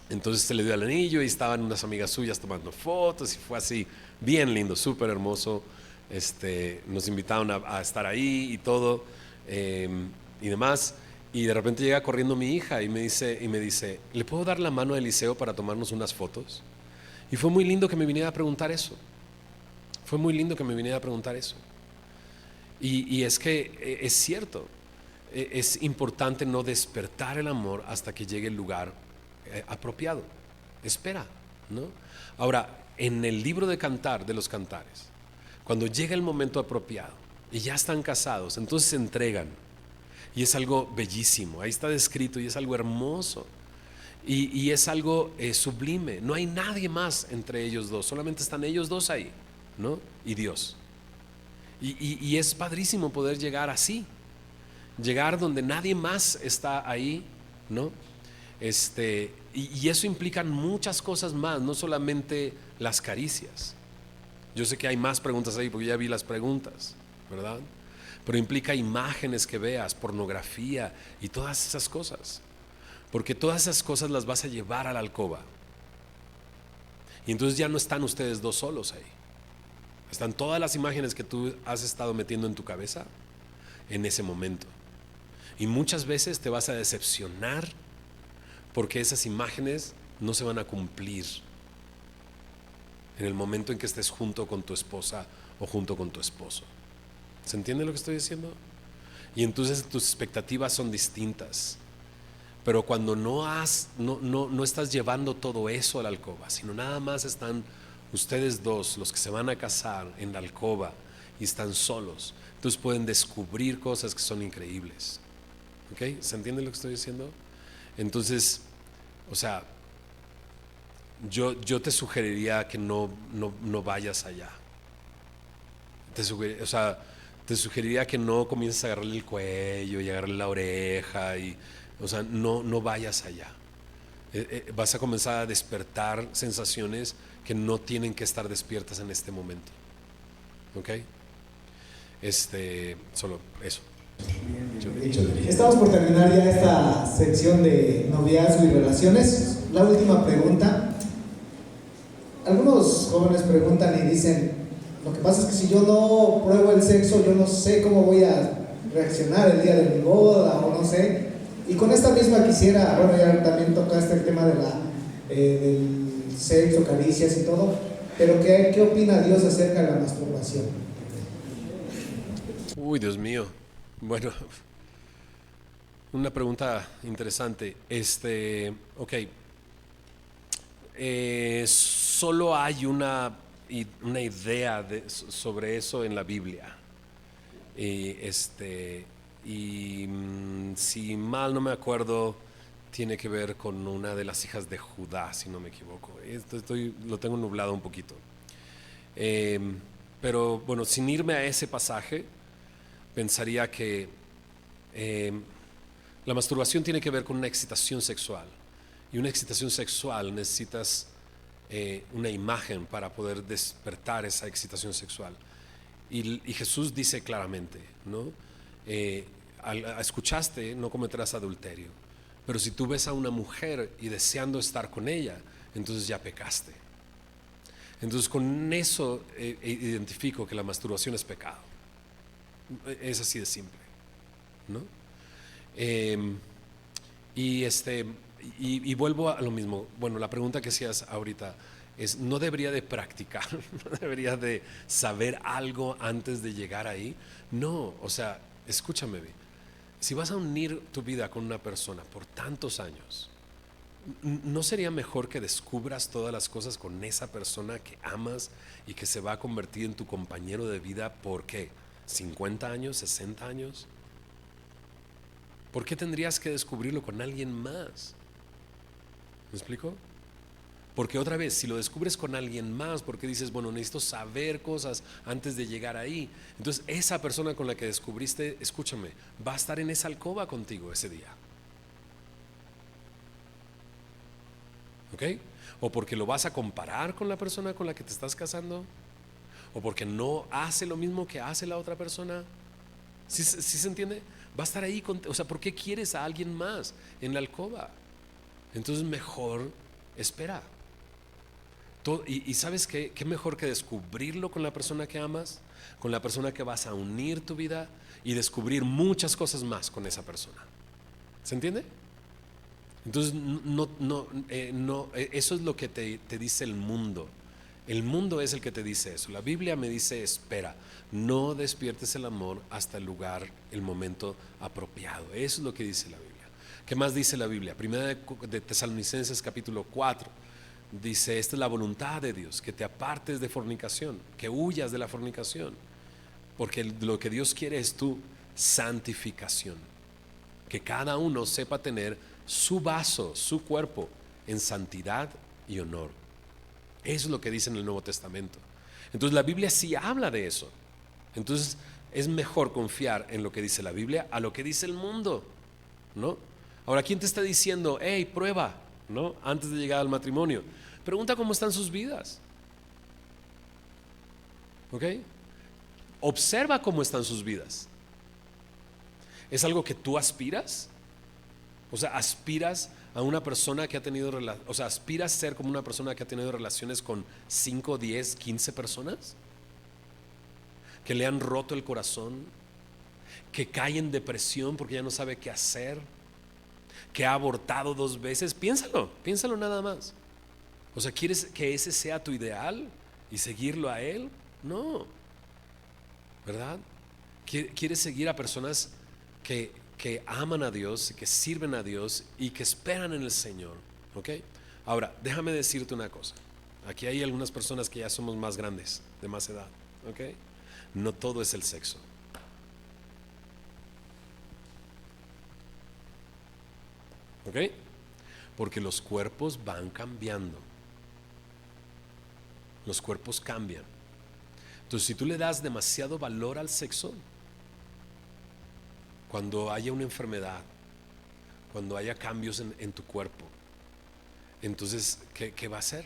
entonces se le dio el anillo y estaban unas amigas suyas tomando fotos, y fue así, bien lindo, súper hermoso. Nos invitaron a estar ahí y todo, y demás. Y de repente llega corriendo mi hija y me dice: ¿le puedo dar la mano a Eliseo para tomarnos unas fotos? Y fue muy lindo que me viniera a preguntar eso. Fue muy lindo que me viniera a preguntar eso. Y es que es cierto, es importante no despertar el amor hasta que llegue el lugar apropiado. Espera, ¿no? Ahora, en el libro de Cantar de los Cantares, cuando llega el momento apropiado y ya están casados, entonces se entregan, y es algo bellísimo. Ahí está descrito, y es algo hermoso, y es algo sublime. No hay nadie más entre ellos dos, solamente están ellos dos ahí, ¿no? Y Dios. Y es padrísimo poder llegar así, llegar donde nadie más está ahí, ¿no? Y eso implica muchas cosas más, no solamente las caricias. Yo sé que hay más preguntas ahí porque ya vi las preguntas, ¿verdad? Pero implica imágenes que veas, pornografía y todas esas cosas, porque todas esas cosas las vas a llevar a la alcoba, y entonces ya no están ustedes dos solos ahí. Están todas las imágenes que tú has estado metiendo en tu cabeza en ese momento. Y muchas veces te vas a decepcionar porque esas imágenes no se van a cumplir en el momento en que estés junto con tu esposa o junto con tu esposo. ¿Se entiende lo que estoy diciendo? Y entonces tus expectativas son distintas. Pero cuando no estás llevando todo eso a la alcoba, sino nada más están ustedes dos, los que se van a casar, en la alcoba, y están solos, entonces pueden descubrir cosas que son increíbles. ¿Ok? ¿Se entiende lo que estoy diciendo? Entonces, o sea, yo te sugeriría que no vayas allá. Te sugeriría que no comiences a agarrarle el cuello y agarrarle la oreja, o sea, no vayas allá. Vas a comenzar a despertar sensaciones que no tienen que estar despiertas en este momento. ¿Ok? Solo eso. Estamos por terminar ya esta sección de noviazgo y relaciones. La última pregunta. Algunos jóvenes preguntan y dicen, lo que pasa es que si yo no pruebo el sexo, yo no sé cómo voy a reaccionar el día de mi boda o no sé. Y con esta misma quisiera, bueno, ya también tocaste el tema de del sexo, caricias y todo, pero ¿qué opina Dios acerca de la masturbación? Uy, Dios mío. Bueno, una pregunta interesante. Ok. Solo hay una idea sobre eso en la Biblia. Si mal no me acuerdo, tiene que ver con una de las hijas de Judá, si no me equivoco. Lo tengo nublado un poquito. Eh, pero bueno, sin irme a ese pasaje, pensaría que la masturbación tiene que ver con una excitación sexual. Y una excitación sexual necesitas una imagen para poder despertar esa excitación sexual. Y Jesús dice claramente, ¿no? Escuchaste, no cometerás adulterio. Pero si tú ves a una mujer y deseando estar con ella, entonces ya pecaste. Entonces con eso identifico que la masturbación es pecado. Es así de simple, ¿no? Y vuelvo a lo mismo. Bueno, la pregunta que hacías ahorita es, ¿no debería de practicar? ¿No debería de saber algo antes de llegar ahí? No, o sea, escúchame bien. Si vas a unir tu vida con una persona por tantos años, ¿no sería mejor que descubras todas las cosas con esa persona que amas y que se va a convertir en tu compañero de vida por qué? ¿50 años? ¿60 años? ¿Por qué tendrías que descubrirlo con alguien más? ¿Me explico? Porque otra vez, si lo descubres con alguien más, porque dices, bueno, necesito saber cosas antes de llegar ahí, entonces esa persona con la que descubriste, escúchame, va a estar en esa alcoba contigo ese día. ¿Ok? O porque lo vas a comparar con la persona con la que te estás casando, o porque no hace lo mismo que hace la otra persona. ¿Sí se entiende? Va a estar ahí, o sea, ¿por qué quieres a alguien más en la alcoba? Entonces mejor espera. Y ¿sabes qué? ¿Qué mejor que descubrirlo con la persona que amas? Con la persona que vas a unir tu vida y descubrir muchas cosas más con esa persona. ¿Se entiende? Entonces, eso es lo que te dice el mundo. El mundo es el que te dice eso. La Biblia me dice, espera, no despiertes el amor hasta el lugar, el momento apropiado. Eso es lo que dice la Biblia. ¿Qué más dice la Biblia? Primera de Tesalonicenses capítulo 4. Dice, esta es la voluntad de Dios, que te apartes de fornicación, que huyas de la fornicación. Porque lo que Dios quiere es tu santificación. Que cada uno sepa tener su vaso, su cuerpo, en santidad y honor. Eso es lo que dice en el Nuevo Testamento. Entonces la Biblia sí habla de eso. Entonces es mejor confiar en lo que dice la Biblia a lo que dice el mundo, ¿no? Ahora, ¿quién te está diciendo, hey, prueba, ¿no? Antes de llegar al matrimonio, pregunta cómo están sus vidas, ¿ok? Observa cómo están sus vidas. ¿Es algo que tú aspiras? O sea, aspiras a una persona que ha tenido, o sea, aspiras a ser como una persona que ha tenido relaciones con 5, 10, 15 personas, que le han roto el corazón, que cae en depresión porque ya no sabe qué hacer, que ha abortado 2 veces. Piénsalo nada más. O sea, ¿quieres que ese sea tu ideal y seguirlo a él? No, ¿verdad? ¿Quieres seguir a personas que aman a Dios, que sirven a Dios y que esperan en el Señor? ¿Ok? Ahora, déjame decirte una cosa. Aquí hay algunas personas que ya somos más grandes, de más edad. ¿Ok? No todo es el sexo. ¿Ok? Porque los cuerpos van cambiando. Los cuerpos cambian. Entonces, si tú le das demasiado valor al sexo, cuando haya una enfermedad, cuando haya cambios en tu cuerpo, entonces, ¿qué va a hacer?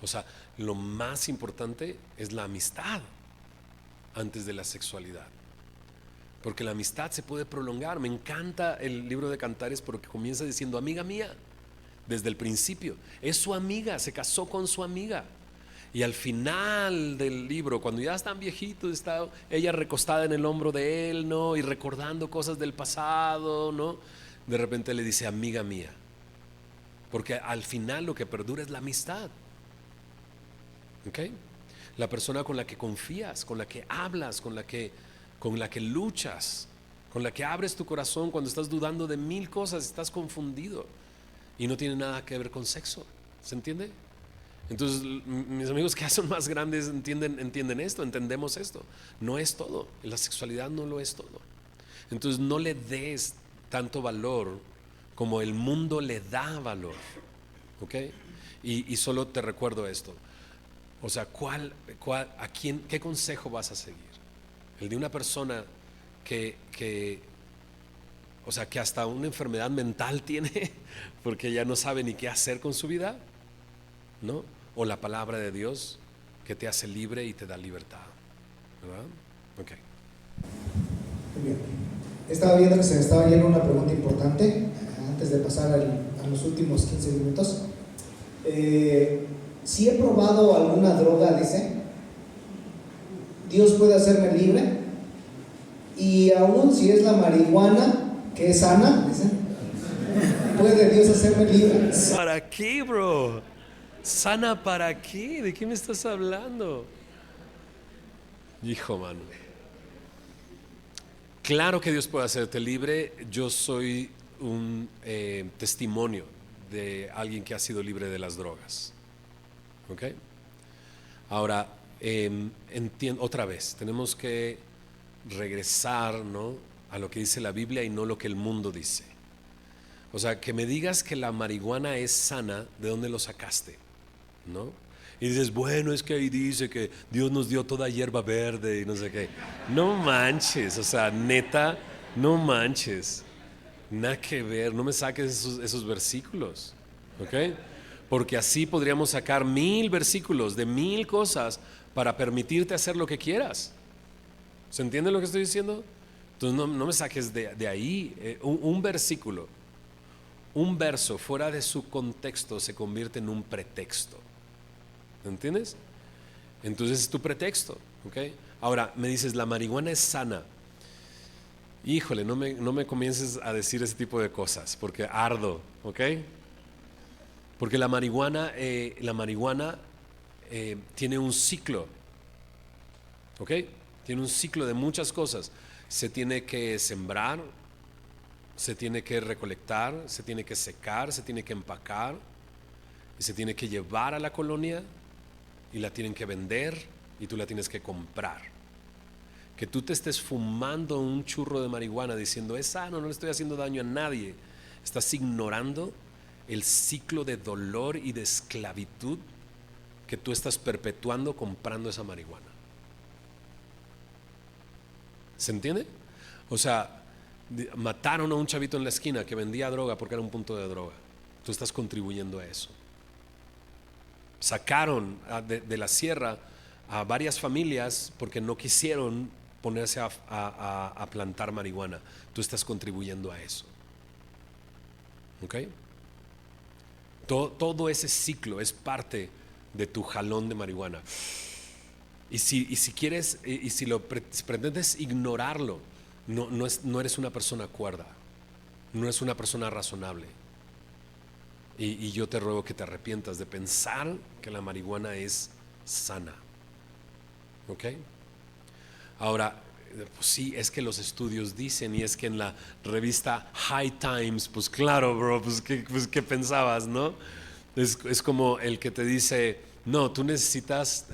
O sea, lo más importante es la amistad. antes de la sexualidad. Porque la amistad se puede prolongar. Me encanta el libro de Cantares porque comienza diciendo amiga mía, desde el principio. Es su amiga, se casó con su amiga. Y al final del libro, cuando ya están viejitos, está ella recostada en el hombro de él, ¿no? Y recordando cosas del pasado, ¿no? De repente le dice amiga mía. Porque al final lo que perdura es la amistad. ¿Ok? La persona con la que confías, con la que hablas, con la que luchas, con la que abres tu corazón cuando estás dudando de mil cosas, estás confundido y no tiene nada que ver con sexo. ¿Se entiende? Entonces mis amigos que ya son más grandes entienden esto, entendemos esto. No es todo, la sexualidad no lo es todo. Entonces no le des tanto valor como el mundo le da valor. ¿Ok? Y solo te recuerdo esto. O sea, ¿qué consejo vas a seguir? El de una persona o sea, que hasta una enfermedad mental tiene porque ya no sabe ni qué hacer con su vida, ¿no? O la palabra de Dios que te hace libre y te da libertad, ¿verdad? Ok. Muy bien. Estaba viendo que se me estaba yendo una pregunta importante antes de pasar a los últimos 15 minutos. Si he probado alguna droga, dice, Dios puede hacerme libre. Y aún si es la marihuana, que es sana, dice, ¿puede Dios hacerme libre? ¿Para qué, bro? ¿Sana para qué? ¿De qué me estás hablando? Hijo, mano. Claro que Dios puede hacerte libre. Yo soy un testimonio de alguien que ha sido libre de las drogas. ¿Ok? Ahora, otra vez, tenemos que regresar, ¿no?, a lo que dice la Biblia y no lo que el mundo dice. O sea, que me digas que la marihuana es sana, ¿de dónde lo sacaste? ¿No? Y dices, bueno, es que ahí dice que Dios nos dio toda hierba verde y no sé qué. No manches, o sea, neta, no manches. Nada que ver, no me saques esos versículos, ¿ok? Porque así podríamos sacar 1000 versículos de 1000 cosas para permitirte hacer lo que quieras. ¿Se entiende lo que estoy diciendo? Entonces no me saques de ahí. Un versículo, un verso fuera de su contexto se convierte en un pretexto. ¿Entiendes? Entonces es tu pretexto, ¿ok? Ahora me dices, la marihuana es sana. Híjole, no me comiences a decir ese tipo de cosas porque ardo, ¿ok? Porque la marihuana tiene un ciclo, ¿ok? Tiene un ciclo de muchas cosas. Se tiene que sembrar, se tiene que recolectar, se tiene que secar, se tiene que empacar, y se tiene que llevar a la colonia y la tienen que vender y tú la tienes que comprar. Que tú te estés fumando un churro de marihuana diciendo es sano, no le estoy haciendo daño a nadie, estás ignorando el ciclo de dolor y de esclavitud que tú estás perpetuando comprando esa marihuana. ¿Se entiende? O sea, mataron a un chavito en la esquina que vendía droga porque era un punto de droga. Tú estás contribuyendo a eso. Sacaron de la sierra a varias familias porque no quisieron ponerse a plantar marihuana. Tú estás contribuyendo a eso. ¿Ok? Todo ese ciclo es parte de tu jalón de marihuana. Y si quieres, si pretendes ignorarlo, no eres una persona cuerda, no eres una persona razonable. Y yo te ruego que te arrepientas de pensar que la marihuana es sana. ¿Ok? Ahora, pues sí, es que los estudios dicen, y es que en la revista High Times, pues claro, bro, pues ¿qué pensabas, no? Es como el que te dice, no, tú necesitas,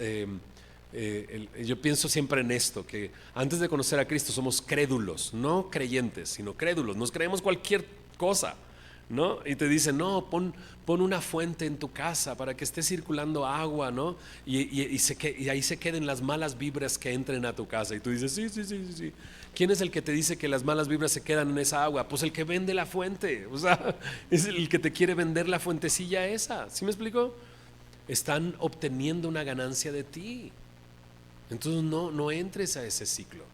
yo pienso siempre en esto, que antes de conocer a Cristo somos crédulos, no creyentes, sino crédulos, nos creemos cualquier cosa, ¿no? Y te dicen, no, pon una fuente en tu casa para que esté circulando agua, ¿no? Y ahí se queden las malas vibras que entren a tu casa. Y tú dices, sí. ¿Quién es el que te dice que las malas vibras se quedan en esa agua? Pues el que vende la fuente, o sea, es el que te quiere vender la fuentecilla esa. ¿Sí me explico? Están obteniendo una ganancia de ti. Entonces no entres a ese ciclo,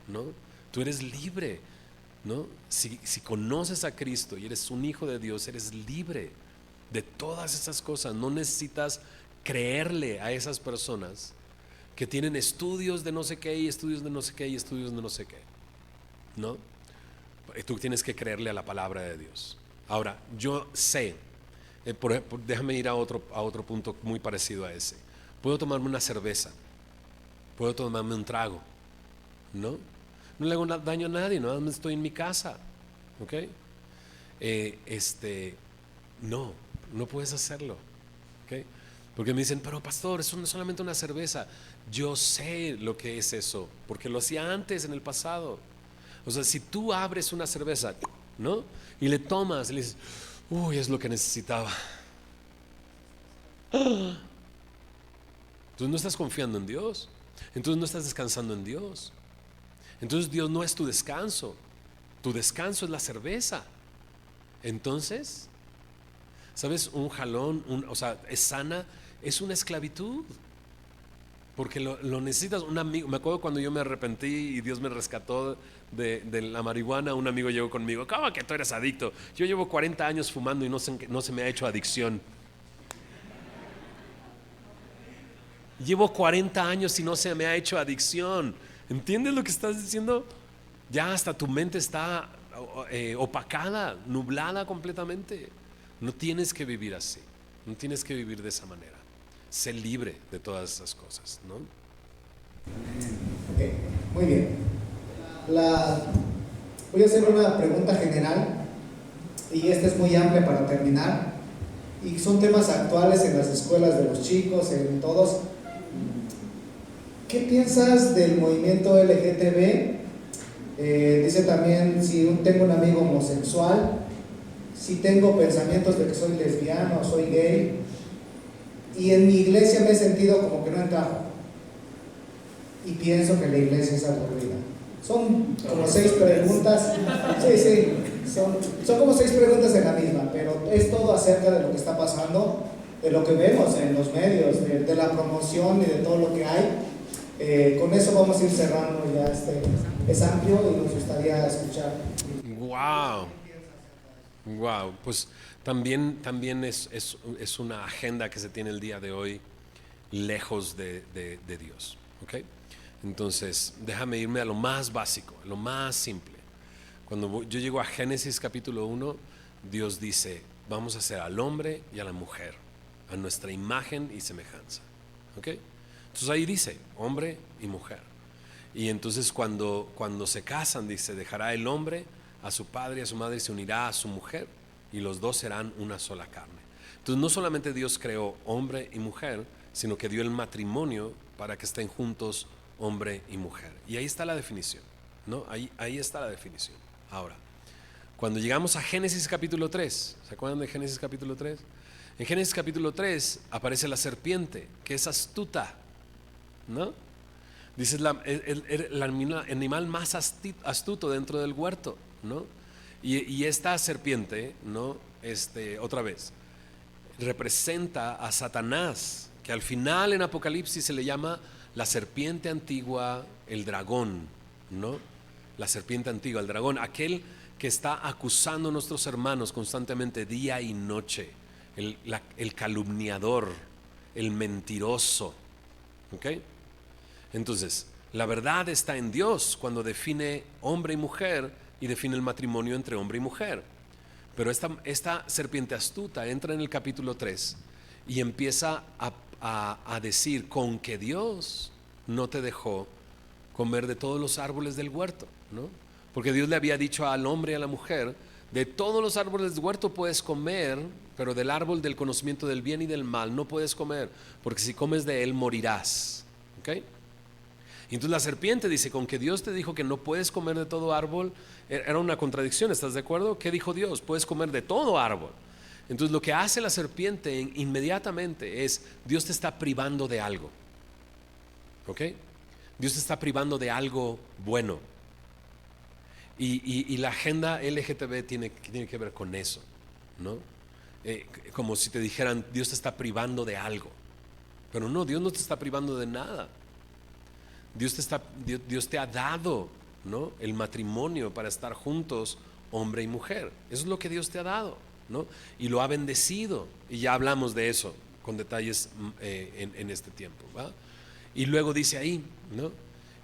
¿no? Tú eres libre, ¿no? Si conoces a Cristo y eres un hijo de Dios, eres libre de todas esas cosas. No necesitas creerle a esas personas que tienen estudios de no sé qué y estudios de no sé qué y estudios de no sé qué, ¿no? Tú tienes que creerle a la palabra de Dios. Ahora, yo sé, déjame ir a otro punto muy parecido a ese. Puedo tomarme una cerveza, puedo tomarme un trago, ¿no? No le hago daño a nadie, nada más estoy en mi casa, ¿ok? No puedes hacerlo, ¿ok? Porque me dicen, pero pastor, eso no es solamente una cerveza. Yo sé lo que es eso, porque lo hacía antes en el pasado. O sea, si tú abres una cerveza, ¿no? Y le tomas y le dices, uy, es lo que necesitaba. Entonces no estás confiando en Dios. Entonces no estás descansando en Dios. Entonces Dios no es tu descanso. Tu descanso es la cerveza. Entonces, ¿sabes? Un jalón, o sea, es sana, es una esclavitud. Porque lo necesitas. Un amigo, me acuerdo cuando yo me arrepentí y Dios me rescató de la marihuana, un amigo llegó conmigo, ¿cómo que tú eres adicto? Yo llevo 40 años fumando y no se me ha hecho adicción. Llevo 40 años y no se me ha hecho adicción. ¿Entiendes lo que estás diciendo? Ya hasta tu mente está opacada, nublada completamente. No tienes que vivir así. No tienes que vivir de esa manera. Sé libre de todas esas cosas, ¿no? Ok, muy bien. Voy a hacer una pregunta general y esta es muy amplia para terminar. Y son temas actuales en las escuelas de los chicos, en todos. ¿Qué piensas del movimiento LGTB? Dice también si tengo un amigo homosexual, si tengo pensamientos de que soy lesbiano o soy gay, y en mi iglesia me he sentido como que no encajo y pienso que la iglesia es aburrida. Son como 6 preguntas, sí, son como 6 preguntas en la misma, pero es todo acerca de lo que está pasando, de lo que vemos en los medios, de la promoción y de todo lo que hay. Con eso vamos a ir cerrando ya, es amplio y nos gustaría escuchar. Wow, pues también es una agenda que se tiene el día de hoy lejos de Dios, ¿ok? Entonces, déjame irme a lo más básico, a lo más simple. Cuando yo llego a Génesis capítulo 1, Dios dice, vamos a hacer al hombre y a la mujer, a nuestra imagen y semejanza, ¿ok? Entonces ahí dice, hombre y mujer. Y entonces cuando se casan, dice, dejará el hombre a su padre y a su madre y se unirá a su mujer y los dos serán una sola carne. Entonces no solamente Dios creó hombre y mujer, sino que dio el matrimonio para que estén juntos hombre y mujer. Y ahí está la definición, ¿no? Ahí está la definición. Ahora, cuando llegamos a Génesis capítulo 3, ¿se acuerdan de Génesis capítulo 3? En Génesis capítulo 3 aparece la serpiente, que es astuta, ¿no? Dice el animal más astuto dentro del huerto, ¿no? Y esta serpiente, ¿no? Otra vez, representa a Satanás, que al final en Apocalipsis se le llama la serpiente antigua, el dragón, ¿no? La serpiente antigua, el dragón, aquel que está acusando a nuestros hermanos constantemente día y noche, el calumniador, el mentiroso, ¿ok? Entonces, la verdad está en Dios cuando define hombre y mujer y define el matrimonio entre hombre y mujer. Pero esta serpiente astuta entra en el capítulo 3 y empieza a decir, con que Dios no te dejó comer de todos los árboles del huerto, ¿no? Porque Dios le había dicho al hombre y a la mujer, de todos los árboles del huerto puedes comer, pero del árbol del conocimiento del bien y del mal no puedes comer, porque si comes de él morirás, ¿ok? Y entonces la serpiente dice, con que Dios te dijo que no puedes comer de todo árbol, era una contradicción, ¿estás de acuerdo? ¿Qué dijo Dios? Puedes comer de todo árbol. Entonces lo que hace la serpiente inmediatamente es, Dios te está privando de algo, ¿ok? Dios te está privando de algo bueno. Y la agenda LGTB tiene que ver con eso, ¿no? Como si te dijeran, Dios te está privando de algo. Pero no, Dios no te está privando de nada. Dios te ha dado, ¿no?, el matrimonio para estar juntos, hombre y mujer. Eso es lo que Dios te ha dado, ¿no? Y lo ha bendecido. Y ya hablamos de eso con detalles en este tiempo, ¿va? Y luego dice ahí, ¿no?,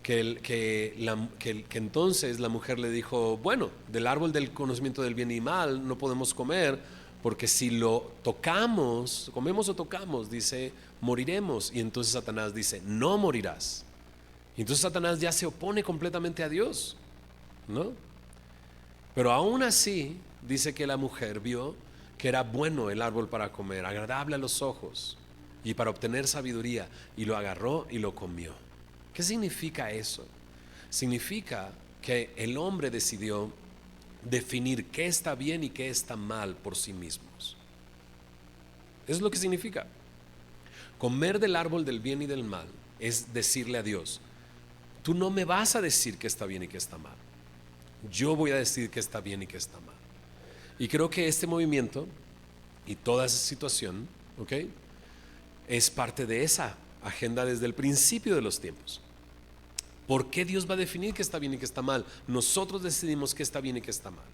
que entonces la mujer le dijo: bueno, del árbol del conocimiento del bien y mal no podemos comer, porque si lo tocamos, comemos o tocamos, dice, moriremos. Y entonces Satanás dice: no morirás. Y entonces Satanás ya se opone completamente a Dios, ¿no? Pero aún así dice que la mujer vio que era bueno el árbol para comer, agradable a los ojos y para obtener sabiduría, y lo agarró y lo comió. ¿Qué significa eso? Significa que el hombre decidió definir qué está bien y qué está mal por sí mismos. Eso es lo que significa. Comer del árbol del bien y del mal es decirle a Dios: tú no me vas a decir qué está bien y qué está mal. Yo voy a decir qué está bien y qué está mal. Y creo que este movimiento y toda esa situación, ¿ok?, es parte de esa agenda desde el principio de los tiempos. ¿Por qué Dios va a definir qué está bien y qué está mal? Nosotros decidimos qué está bien y qué está mal.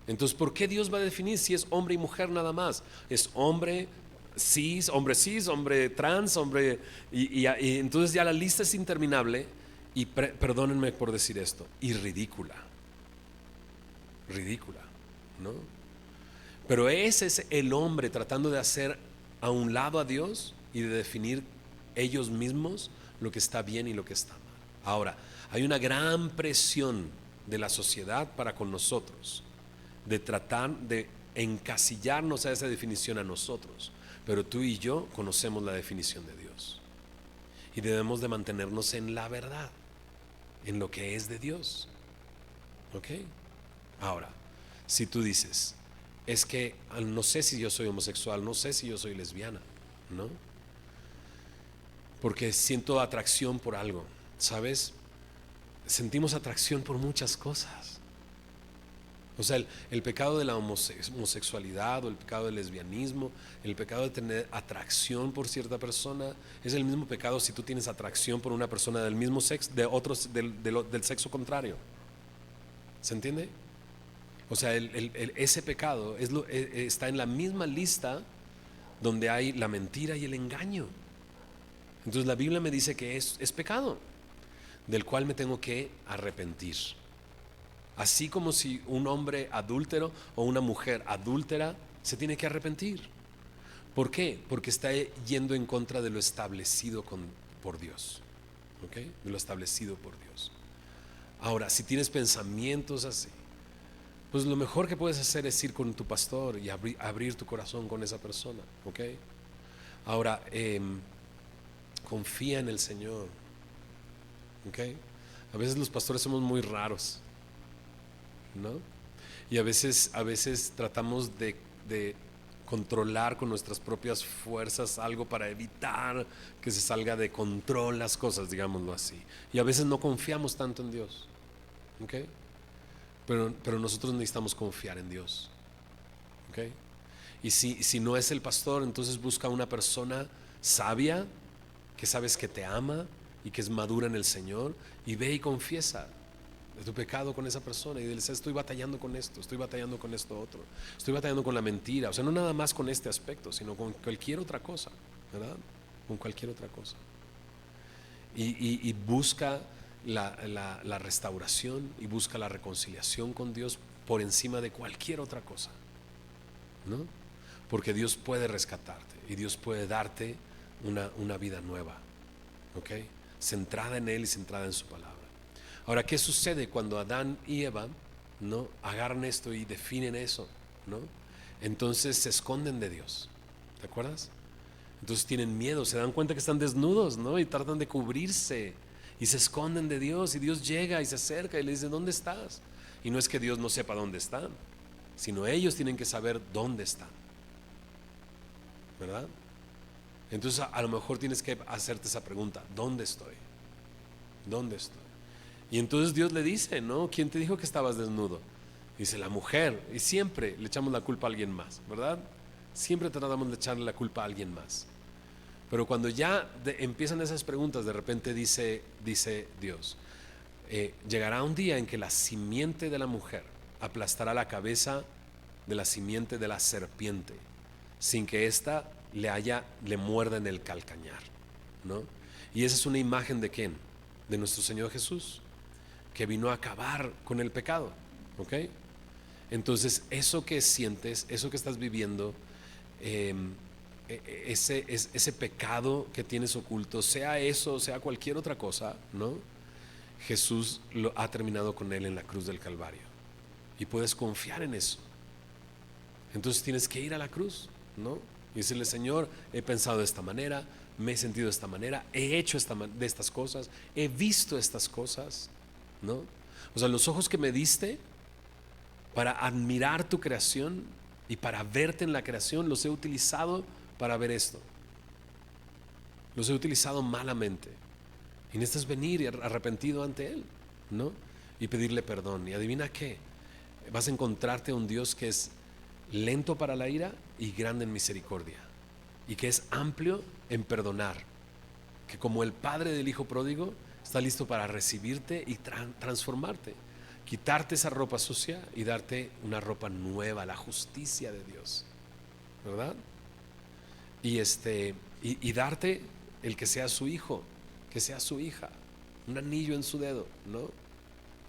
Entonces, ¿por qué Dios va a definir si es hombre y mujer nada más? Es hombre cis, hombre trans, hombre... Y entonces ya la lista es interminable. Y perdónenme por decir esto, y ridícula, ¿no? Pero ese es el hombre tratando de hacer a un lado a Dios y de definir ellos mismos lo que está bien y lo que está mal. Ahora, hay una gran presión de la sociedad para con nosotros, de tratar de encasillarnos a esa definición a nosotros, pero tú y yo conocemos la definición de Dios y debemos de mantenernos en la verdad, en lo que es de Dios, ¿ok? Ahora, si tú dices: es que no sé si yo soy homosexual, no sé si yo soy lesbiana, ¿no?, porque siento atracción por algo, ¿sabes? Sentimos atracción por muchas cosas. O sea, el pecado de la homosexualidad, o el pecado del lesbianismo, el pecado de tener atracción por cierta persona, es el mismo pecado si tú tienes atracción por una persona del mismo sexo, del sexo contrario. ¿Se entiende? O sea, ese pecado está en la misma lista donde hay la mentira y el engaño. Entonces la Biblia me dice que es pecado, del cual me tengo que arrepentir. Así como si un hombre adúltero o una mujer adúltera se tiene que arrepentir. ¿Por qué? Porque está yendo en contra de lo establecido por Dios, ¿ok? De lo establecido por Dios. Ahora, si tienes pensamientos así, pues lo mejor que puedes hacer es ir con tu pastor y abrir tu corazón con esa persona, ¿ok? Ahora, confía en el Señor, ¿ok? A veces los pastores somos muy raros, ¿no? Y a veces tratamos de controlar con nuestras propias fuerzas algo para evitar que se salga de control las cosas, digámoslo así. Y a veces no confiamos tanto en Dios, ¿ok? Pero nosotros necesitamos confiar en Dios, ¿ok? Y si no es el pastor, entonces busca una persona sabia, que sabes que te ama y que es madura en el Señor, y ve y confiesa de tu pecado con esa persona y dile: estoy batallando con esto, estoy batallando con esto otro, estoy batallando con la mentira. O sea, no nada más con este aspecto, sino con cualquier otra cosa, ¿verdad? Con cualquier otra cosa. Y busca la restauración y busca la reconciliación con Dios por encima de cualquier otra cosa, ¿no? Porque Dios puede rescatarte y Dios puede darte una vida nueva, ¿ok? Centrada en Él y centrada en su palabra. Ahora, ¿qué sucede cuando Adán y Eva, ¿no?, agarran esto y definen eso, ¿no? Entonces se esconden de Dios, ¿te acuerdas? Entonces tienen miedo, se dan cuenta que están desnudos, ¿no? Y tratan de cubrirse y se esconden de Dios, y Dios llega y se acerca y le dice: ¿dónde estás? Y no es que Dios no sepa dónde están, sino ellos tienen que saber dónde están, ¿verdad? Entonces a lo mejor tienes que hacerte esa pregunta: ¿dónde estoy? ¿Dónde estoy? Y entonces Dios le dice: ¿no? ¿Quién te dijo que estabas desnudo? Dice: la mujer. Y siempre le echamos la culpa a alguien más, ¿verdad? Siempre tratamos de echarle la culpa a alguien más. Pero cuando ya empiezan esas preguntas, de repente dice Dios, llegará un día en que la simiente de la mujer aplastará la cabeza de la simiente de la serpiente, sin que ésta le muerda en el calcañar, ¿no? Y esa es una imagen de ¿quién? De nuestro Señor Jesús, que vino a acabar con el pecado, ¿ok? Entonces, eso que sientes, eso que estás viviendo, ese pecado que tienes oculto, sea eso, sea cualquier otra cosa, ¿no? Jesús lo ha terminado con él en la cruz del Calvario, y puedes confiar en eso. Entonces tienes que ir a la cruz, ¿no? Y decirle: Señor, he pensado de esta manera, me he sentido de esta manera, he hecho de estas cosas, he visto estas cosas, ¿no? O sea, los ojos que me diste para admirar tu creación y para verte en la creación, los he utilizado para ver esto. Los he utilizado malamente. Y necesitas venir arrepentido ante Él, ¿no? Y pedirle perdón. Y adivina qué, vas a encontrarte a un Dios que es lento para la ira y grande en misericordia, y que es amplio en perdonar, que como el padre del hijo pródigo está listo para recibirte y transformarte, quitarte esa ropa sucia y darte una ropa nueva, la justicia de Dios, ¿verdad? Y darte el que sea su hijo, que sea su hija, un anillo en su dedo, ¿no?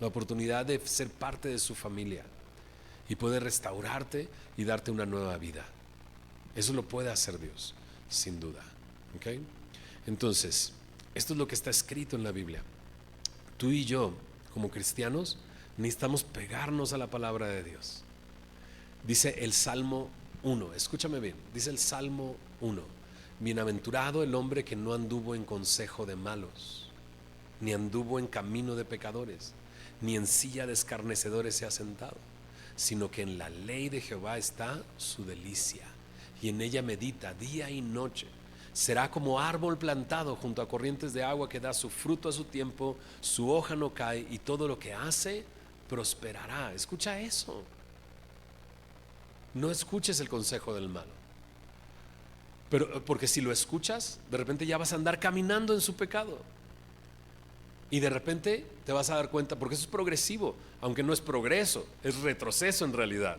La oportunidad de ser parte de su familia, y puede restaurarte y darte una nueva vida. Eso lo puede hacer Dios, sin duda, ¿ok? Entonces, esto es lo que está escrito en la Biblia. Tú y yo, como cristianos, necesitamos pegarnos a la palabra de Dios. Dice el Salmo 1, escúchame bien, dice el Salmo 1: bienaventurado el hombre que no anduvo en consejo de malos, ni anduvo en camino de pecadores, ni en silla de escarnecedores se ha sentado, sino que en la ley de Jehová está su delicia, y en ella medita día y noche. Será como árbol plantado junto a corrientes de agua, que da su fruto a su tiempo, su hoja no cae, y todo lo que hace prosperará. Escucha eso. No escuches el consejo del malo, porque si lo escuchas, de repente ya vas a andar caminando en su pecado. Y de repente te vas a dar cuenta, porque eso es progresivo, aunque no es progreso, es retroceso en realidad.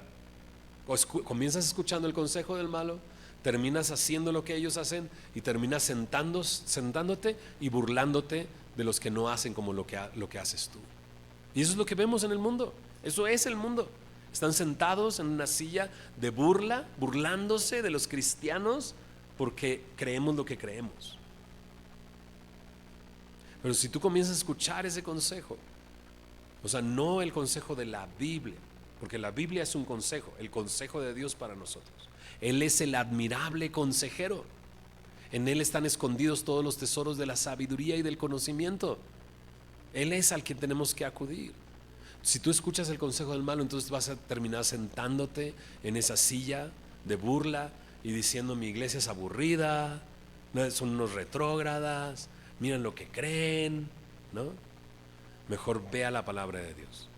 Comienzas escuchando el consejo del malo, terminas haciendo lo que ellos hacen, y terminas sentándote y burlándote de los que no hacen como lo que haces tú. Y eso es lo que vemos en el mundo. Eso es el mundo. Están sentados en una silla de burla, burlándose de los cristianos porque creemos lo que creemos. Pero si tú comienzas a escuchar ese consejo, o sea, no el consejo de la Biblia, porque la Biblia es un consejo, el consejo de Dios para nosotros. Él es el admirable consejero. En Él están escondidos todos los tesoros de la sabiduría y del conocimiento. Él es al que tenemos que acudir. Si tú escuchas el consejo del malo, entonces vas a terminar sentándote en esa silla de burla y diciendo: mi iglesia es aburrida, son unos retrógradas, miren lo que creen, ¿no? Mejor vea la palabra de Dios.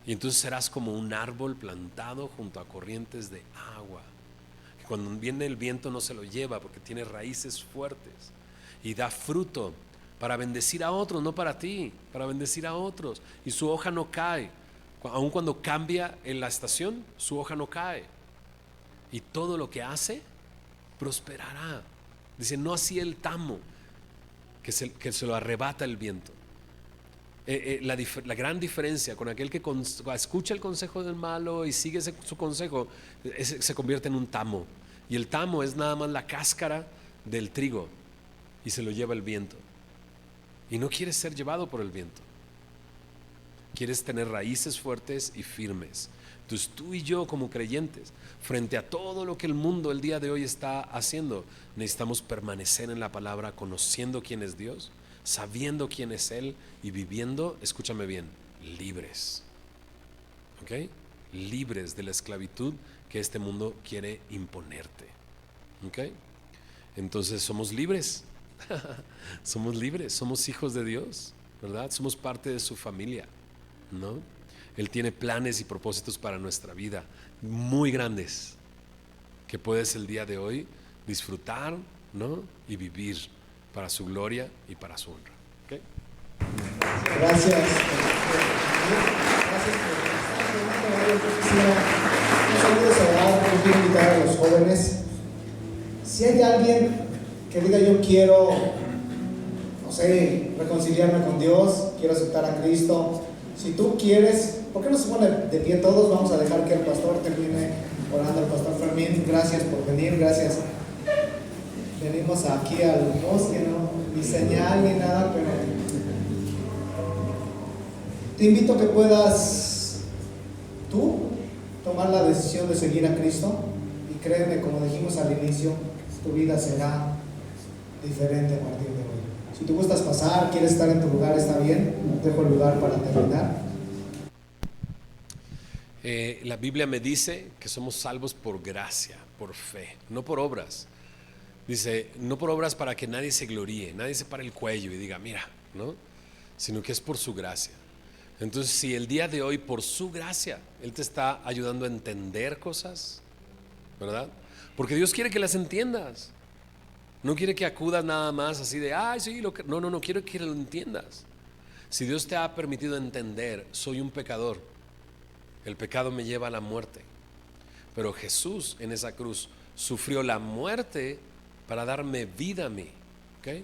Y entonces serás como un árbol plantado junto a corrientes de agua, que cuando viene el viento no se lo lleva, porque tiene raíces fuertes y da fruto para bendecir a otros, no para ti, para bendecir a otros. Y su hoja no cae, aun cuando cambia en la estación, su hoja no cae. Y todo lo que hace prosperará. Dice: no así el tamo, que se lo arrebata el viento. La gran diferencia con aquel que escucha el consejo del malo y sigue su consejo, se convierte en un tamo. Y el tamo es nada más la cáscara del trigo, y se lo lleva el viento. Y no quieres ser llevado por el viento, quieres tener raíces fuertes y firmes. Entonces tú y yo, como creyentes, frente a todo lo que el mundo el día de hoy está haciendo, necesitamos permanecer en la palabra, conociendo quién es Dios, sabiendo quién es Él, y viviendo, escúchame bien, libres. ¿Ok? Libres de la esclavitud que este mundo quiere imponerte. ¿Ok? Entonces somos libres. Somos libres, somos hijos de Dios, ¿verdad? Somos parte de su familia, ¿no? Él tiene planes y propósitos para nuestra vida muy grandes, que puedes el día de hoy disfrutar ¿no? Y vivir para su gloria y para su honra. ¿Okay? Gracias. Gracias por estar. Un saludo cerrado. Yo quiero invitar a los jóvenes. Si hay alguien que diga yo quiero, no sé, reconciliarme con Dios, quiero aceptar a Cristo. Si tú quieres, ¿por qué no se pone de pie todos? Vamos a dejar que el pastor termine orando. El pastor Fermín, gracias por venir, gracias. Venimos aquí al bosque, no ni señal ni nada, pero te invito a que puedas tú tomar la decisión de seguir a Cristo, y créeme, como dijimos al inicio, tu vida será diferente a partir de hoy. Si tú gustas pasar, quieres estar en tu lugar, está bien, dejo el lugar para terminar. La Biblia me dice que somos salvos por gracia, por fe, no por obras. Dice, no por obras para que nadie se gloríe, nadie se pare el cuello y diga, mira, ¿no? Sino que es por su gracia. Entonces, si el día de hoy, por su gracia, Él te está ayudando a entender cosas, ¿verdad? Porque Dios quiere que las entiendas. No quiere que acudas nada más así de, ay, sí, no, quiero que lo entiendas. Si Dios te ha permitido entender, soy un pecador, el pecado me lleva a la muerte, pero Jesús en esa cruz sufrió la muerte para darme vida a mí, ¿okay?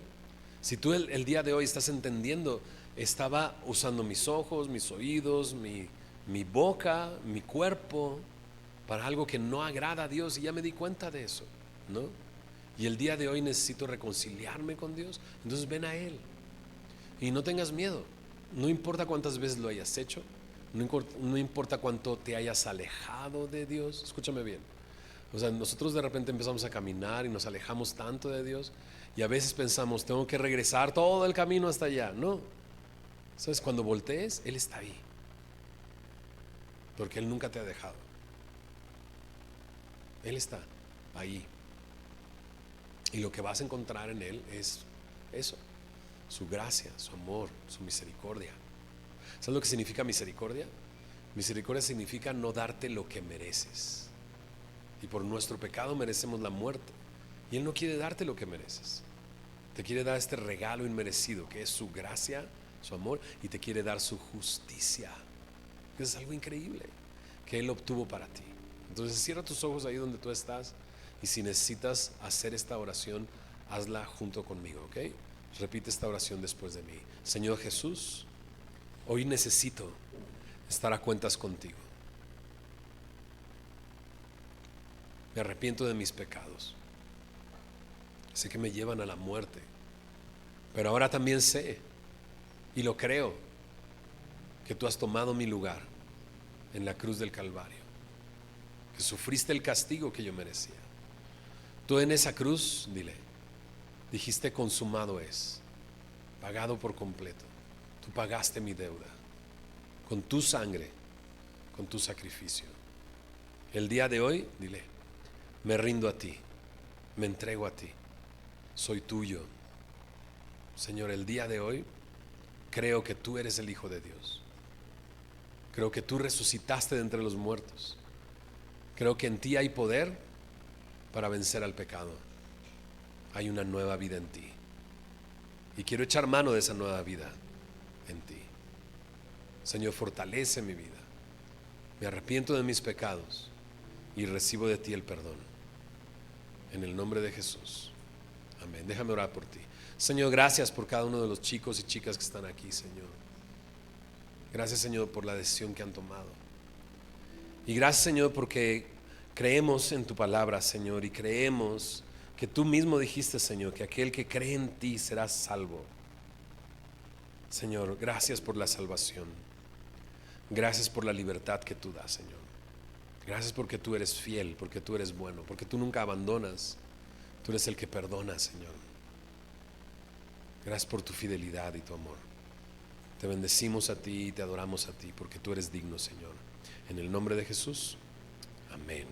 Si tú el día de hoy estás entendiendo, estaba usando mis ojos, mis oídos, mi boca, mi cuerpo para algo que no agrada a Dios, y ya me di cuenta de eso, ¿no? Y el día de hoy necesito reconciliarme con Dios. Entonces ven a Él y no tengas miedo. No importa cuántas veces lo hayas hecho, no importa cuánto te hayas alejado de Dios. Escúchame bien. O sea, nosotros de repente empezamos a caminar y nos alejamos tanto de Dios, y a veces pensamos, tengo que regresar todo el camino hasta allá. No, ¿sabes? Cuando voltees, Él está ahí, porque Él nunca te ha dejado. Él está ahí, y lo que vas a encontrar en Él es eso: su gracia, su amor, su misericordia. ¿Sabes lo que significa misericordia? Misericordia significa no darte lo que mereces, y por nuestro pecado merecemos la muerte, y Él no quiere darte lo que mereces. Te quiere dar este regalo inmerecido que es su gracia, su amor, y te quiere dar su justicia, que es algo increíble que Él obtuvo para ti. Entonces cierra tus ojos ahí donde tú estás, y si necesitas hacer esta oración, hazla junto conmigo, ¿ok? Repite esta oración después de mí. Señor Jesús, hoy necesito estar a cuentas contigo. Me arrepiento de mis pecados. Sé que me llevan a la muerte, pero ahora también sé, y lo creo, que tú has tomado mi lugar en la cruz del Calvario, que sufriste el castigo que yo merecía. Tú en esa cruz, dijiste consumado es, pagado por completo. Tú pagaste mi deuda con tu sangre, con tu sacrificio. El día de hoy, me rindo a ti, me entrego a ti, soy tuyo. Señor, el día de hoy creo que tú eres el Hijo de Dios. Creo que tú resucitaste de entre los muertos. Creo que en ti hay poder para vencer al pecado. Hay una nueva vida en ti, y quiero echar mano de esa nueva vida en ti. Señor, fortalece mi vida. Me arrepiento de mis pecados y recibo de ti el perdón. En el nombre de Jesús. Amén. Déjame orar por ti. Señor, gracias por cada uno de los chicos y chicas que están aquí, Señor. Gracias, Señor, por la decisión que han tomado. Y gracias, Señor, porque creemos en tu palabra, Señor, y creemos que tú mismo dijiste, Señor, que aquel que cree en ti será salvo. Señor, gracias por la salvación. Gracias por la libertad que tú das, Señor. Gracias porque tú eres fiel, porque tú eres bueno, porque tú nunca abandonas. Tú eres el que perdona, Señor. Gracias por tu fidelidad y tu amor. Te bendecimos a ti y te adoramos a ti, porque tú eres digno, Señor. En el nombre de Jesús, amén.